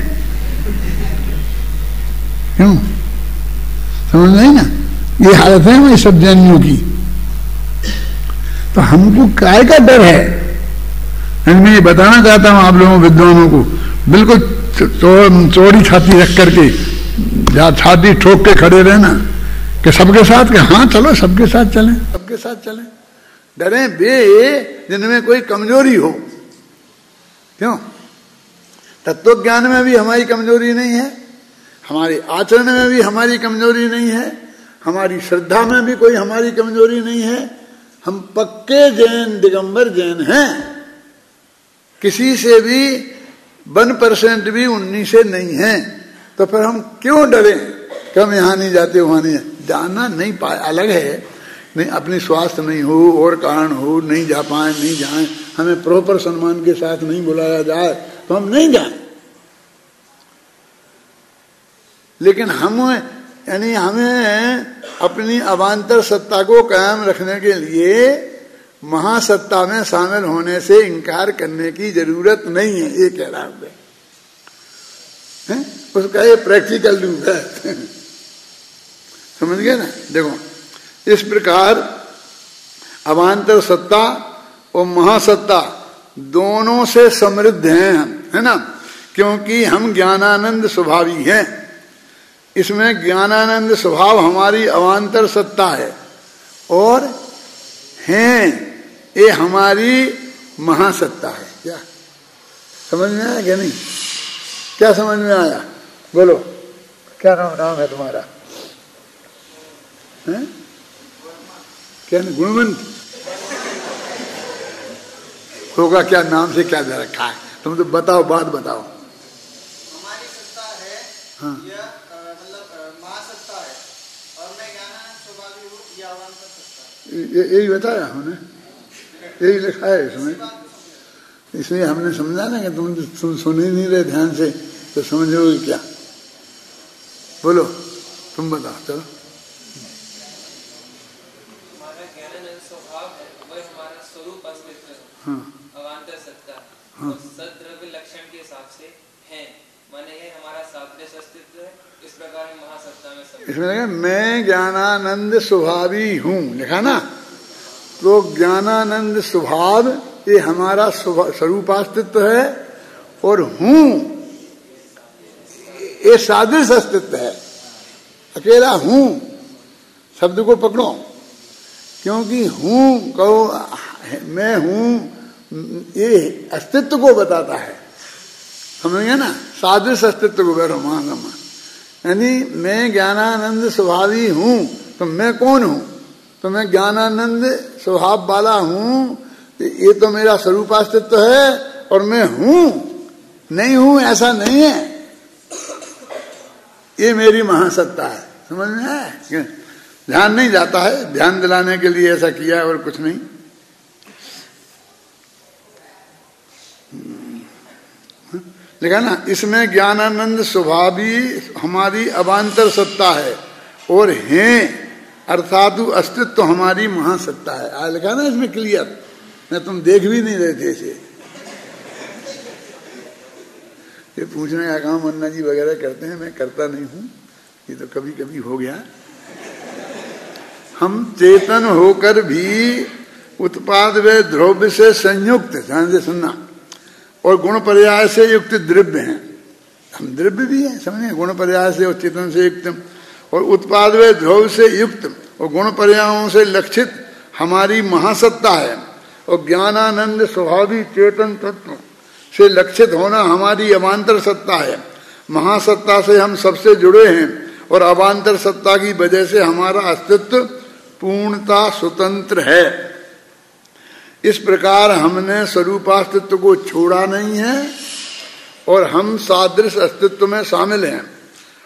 क्यों? समझ नहीं ना? ये हालत है हमारी सब जैनियों की। तो हमको काय का डर है? मैं ये बताना चाहता हूं आप लोगों विद्वानों को, बिल्कुल चौड़ी छाती रख करके, छाती ठोक के खड़े रहना कि सबके साथ, कि हाँ चलो सबके साथ चलें, सबके साथ चलें। डरें बे जिनमें कोई कमजोरी हो। क्यों? तत्व ज्ञान में भी हमारी कमजोरी नहीं है, हमारे आचरण में भी हमारी कमजोरी नहीं है, हमारी श्रद्धा में भी कोई हमारी कमजोरी नहीं है। हम पक्के जैन, दिगंबर जैन हैं, किसी से भी 1% भी 19 से नहीं है। तो फिर हम क्यों डरें कि हम यहां नहीं जाते, वहां नहीं जाना नहीं पाए, अलग है, नहीं अपनी स्वास्थ्य नहीं हो और कारण हो नहीं जा पाए, नहीं जाए, हमें प्रॉपर सम्मान के साथ नहीं बुलाया जाए तो हम नहीं जाए। लेकिन हम यानी हमें अपनी अवान्तर सत्ता को कायम रखने के लिए महासत्ता में शामिल होने से इनकार करने की जरूरत नहीं है, ये कह रहा हूं। उसका ये प्रैक्टिकल रूप है। समझ गए ना? देखो इस प्रकार अवान्तर सत्ता और महासत्ता दोनों से समृद्ध हैं हम, है ना? क्योंकि हम ज्ञानानंद स्वभावी हैं। इसमें ज्ञानानंद स्वभाव हमारी अवान्तर सत्ता है, और हैं ये हमारी महासत्ता है। क्या समझ में आया क्या? नहीं क्या समझ में आया? बोलो क्या नाम है तुम्हारा? है? क्या गुणवंत होगा? क्या नाम से क्या दे रखा है? तुम तो बताओ, बात बताओ। हमारी सत्ता है, हाँ, यह मतलब महासत्ता है, और मैं ज्ञानानंद स्वभावी हूँ, यह अवान्तर सत्ता है। यही बताया हमने, यही लिखा है इसमें। इसलिए हमने समझा ना कि तुम सुन ही नहीं रहे ध्यान से, तो समझोगे क्या? बोलो, तुम बताओ। चलो, हमारा ज्ञानानंद स्वभाव है, वह हमारा स्वरूप अस्तित्व है। हाँ, अवान्तर सत्ता है, हाँ। और सद्द्रव्य लक्षण के हिसाब से है, माने ये हमारा सादृश अस्तित्व है। इस प्रकार हम महासत्ता में सब। इसमें लगा मैं ज्ञानानंद स्वभावी हूँ, लिखा ना। तो ज्ञानानंद स्वभाव ये हमारा स्वरूपास्तित्व है, और हूँ ये सादृश अस्तित्व है। अकेला हूँ शब्द को पकड़ो, क्योंकि हूँ कहो मैं हूँ ये अस्तित्व को बताता है, समझ गए ना? सादृश अस्तित्व को बैठो महागमा, यानी मैं ज्ञानानंद स्वभावी हूँ, तो मैं कौन हूँ? तो मैं ज्ञानानंद स्वभाव वाला हूँ, ये तो मेरा स्वरूपास्तित्व है, और मैं हूँ नहीं हूँ ऐसा नहीं है, ये मेरी महासत्ता है। समझ में आया? ध्यान नहीं जाता है, ध्यान दिलाने के लिए ऐसा किया है और कुछ नहीं। देखा ना, इसमें ज्ञानानंद स्वभावी हमारी अवान्तर सत्ता है, और हैं अर्थात अस्तित्व हमारी महासत्ता है। आज लिखा ना इसमें क्लियर, मैं तुम देख भी नहीं रहे थे इसे। ये पूछने का काम अन्ना जी वगैरह करते हैं, मैं करता नहीं हूं, ये तो कभी कभी हो गया। हम चेतन होकर भी उत्पाद व द्रव्य से संयुक्त, ध्यान से सुनना, और गुण पर्याय से युक्त द्रव्य हैं। हम द्रव्य भी हैं, समझे? गुण पर्याय से और चेतन से युक्त, और उत्पाद व द्रव्य से युक्त और गुण पर्यायों से लक्षित हमारी महासत्ता है, और ज्ञानानंद स्वभावी चेतन तत्व से लक्षित होना हमारी अवान्तर सत्ता है। महासत्ता से हम सबसे जुड़े हैं, और अवान्तर सत्ता की वजह से हमारा अस्तित्व पूर्णता स्वतंत्र है। इस प्रकार हमने स्वरूपास्तित्व को छोड़ा नहीं है, और हम सादृश अस्तित्व में शामिल हैं।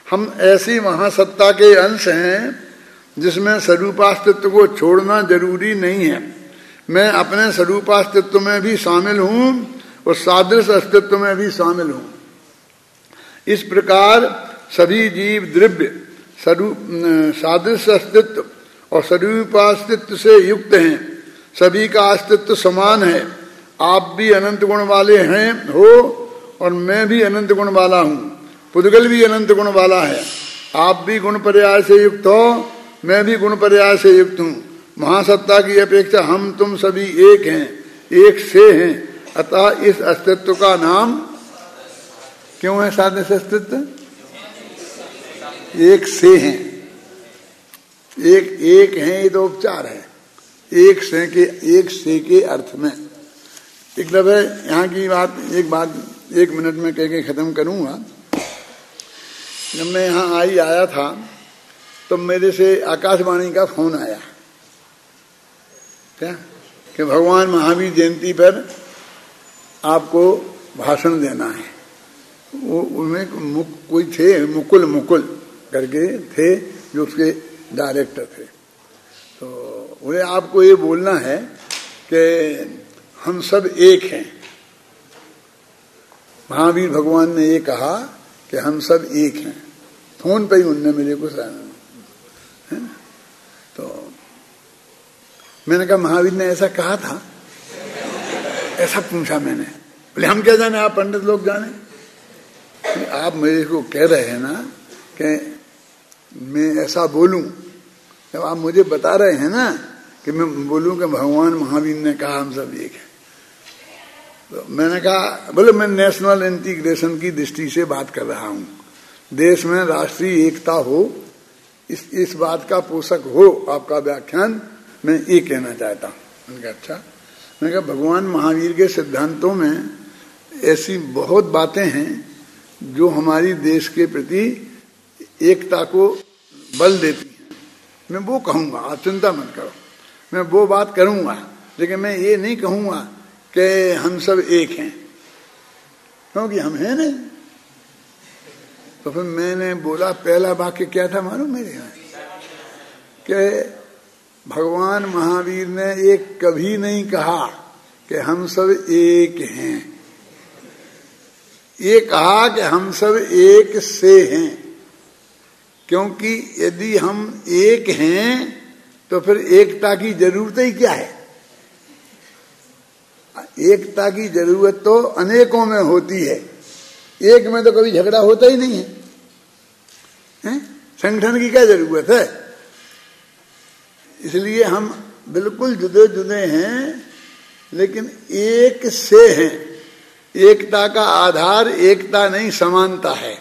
हम ऐसी महासत्ता के अंश हैं जिसमें स्वरूपास्तित्व को छोड़ना जरूरी नहीं है। मैं अपने स्वरूपास्तित्व में भी शामिल हूं, और सादृश अस्तित्व में भी शामिल हूं। इस प्रकार सभी जीव द्रव्य सादृश अस्तित्व और स्वरूपास्तित्व से युक्त हैं। सभी का अस्तित्व समान है। आप भी अनंत गुण वाले हैं हो, और मैं भी अनंत गुण वाला हूं। पुद्गल भी अनंत गुण वाला है। आप भी गुण पर्याय से युक्त हो, मैं भी गुण पर्याय से युक्त हूं। महासत्ता की अपेक्षा हम तुम सभी एक हैं, एक से हैं। अतः इस अस्तित्व का नाम क्यों है सादृश अस्तित्व? एक से हैं, एक हैं, ये तो उपचार है। एक से के अर्थ में मतलब है। यहाँ की बात एक मिनट में कह के खत्म करूंगा। जब मैं यहाँ आया था तो मेरे से आकाशवाणी का फोन आया, क्या कि भगवान महावीर जयंती पर आपको भाषण देना है। वो उनमें कोई थे, मुकुल करके थे, जो उसके डायरेक्टर थे। तो उन्हें आपको ये बोलना है कि हम सब एक हैं। महावीर भगवान ने ये कहा कि हम सब एक हैं। फोन पे ही उनने मेरे को है। तो मैंने कहा महावीर ने ऐसा कहा था? ऐसा पूछा मैंने। बोले हम क्या जाने, आप पंडित लोग जाने। आप मेरे को कह रहे हैं ना कि मैं ऐसा बोलूं, जब आप मुझे बता रहे हैं ना कि मैं बोलूं कि भगवान महावीर ने कहा हम सब एक हैं। तो मैंने कहा, बोले मैं नेशनल इंटीग्रेशन की दृष्टि से बात कर रहा हूं। देश में राष्ट्रीय एकता हो, इस बात का पोषक हो आपका व्याख्यान, मैं ये कहना चाहता हूं। मैंने कहा अच्छा। मैंने कहा भगवान महावीर के सिद्धांतों में ऐसी बहुत बातें हैं जो हमारी देश के प्रति एकता को बल देती हैं। मैं वो कहूंगा, आप चिंता मत करो, मैं वो बात करूंगा। लेकिन मैं ये नहीं कहूंगा कि हम सब एक हैं। क्योंकि हम हैं नहीं। तो फिर मैंने बोला, पहला वाक्य क्या था मालूम मेरे यहाँ, कि भगवान महावीर ने एक कभी नहीं कहा कि हम सब एक हैं, ये कहा कि हम सब एक से हैं। क्योंकि यदि हम एक हैं तो फिर एकता की जरूरत ही क्या है। एकता की जरूरत तो अनेकों में होती है, एक में तो कभी झगड़ा होता ही नहीं है? संगठन की क्या जरूरत है। इसलिए हम बिल्कुल जुदे जुदे हैं लेकिन एक से हैं। एकता का आधार एकता नहीं समानता है।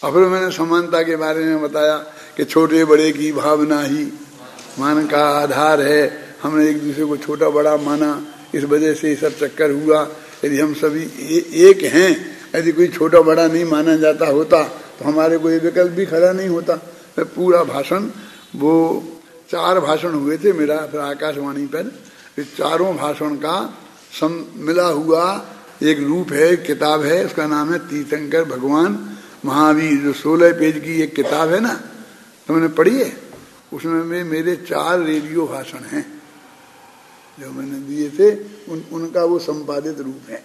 और फिर मैंने समानता के बारे में बताया कि छोटे बड़े की भावना ही मान का आधार है। हमने एक दूसरे को छोटा बड़ा माना, इस वजह से सब चक्कर हुआ। यदि हम सभी एक हैं, यदि कोई छोटा बड़ा नहीं माना जाता होता तो हमारे कोई विकल्प भी खड़ा नहीं होता। मैं पूरा भाषण, वो 4 भाषण हुए थे मेरा फिर आकाशवाणी पर, इस चारों भाषण का मिला हुआ एक रूप है, किताब है, उसका नाम है तीर्थंकर भगवान महावीर, जो 16 पेज की एक किताब है ना, तुमने पढ़ी है? उसमें मेरे 4 रेडियो भाषण हैं जो मैंने दिए थे, उनका वो संपादित रूप है।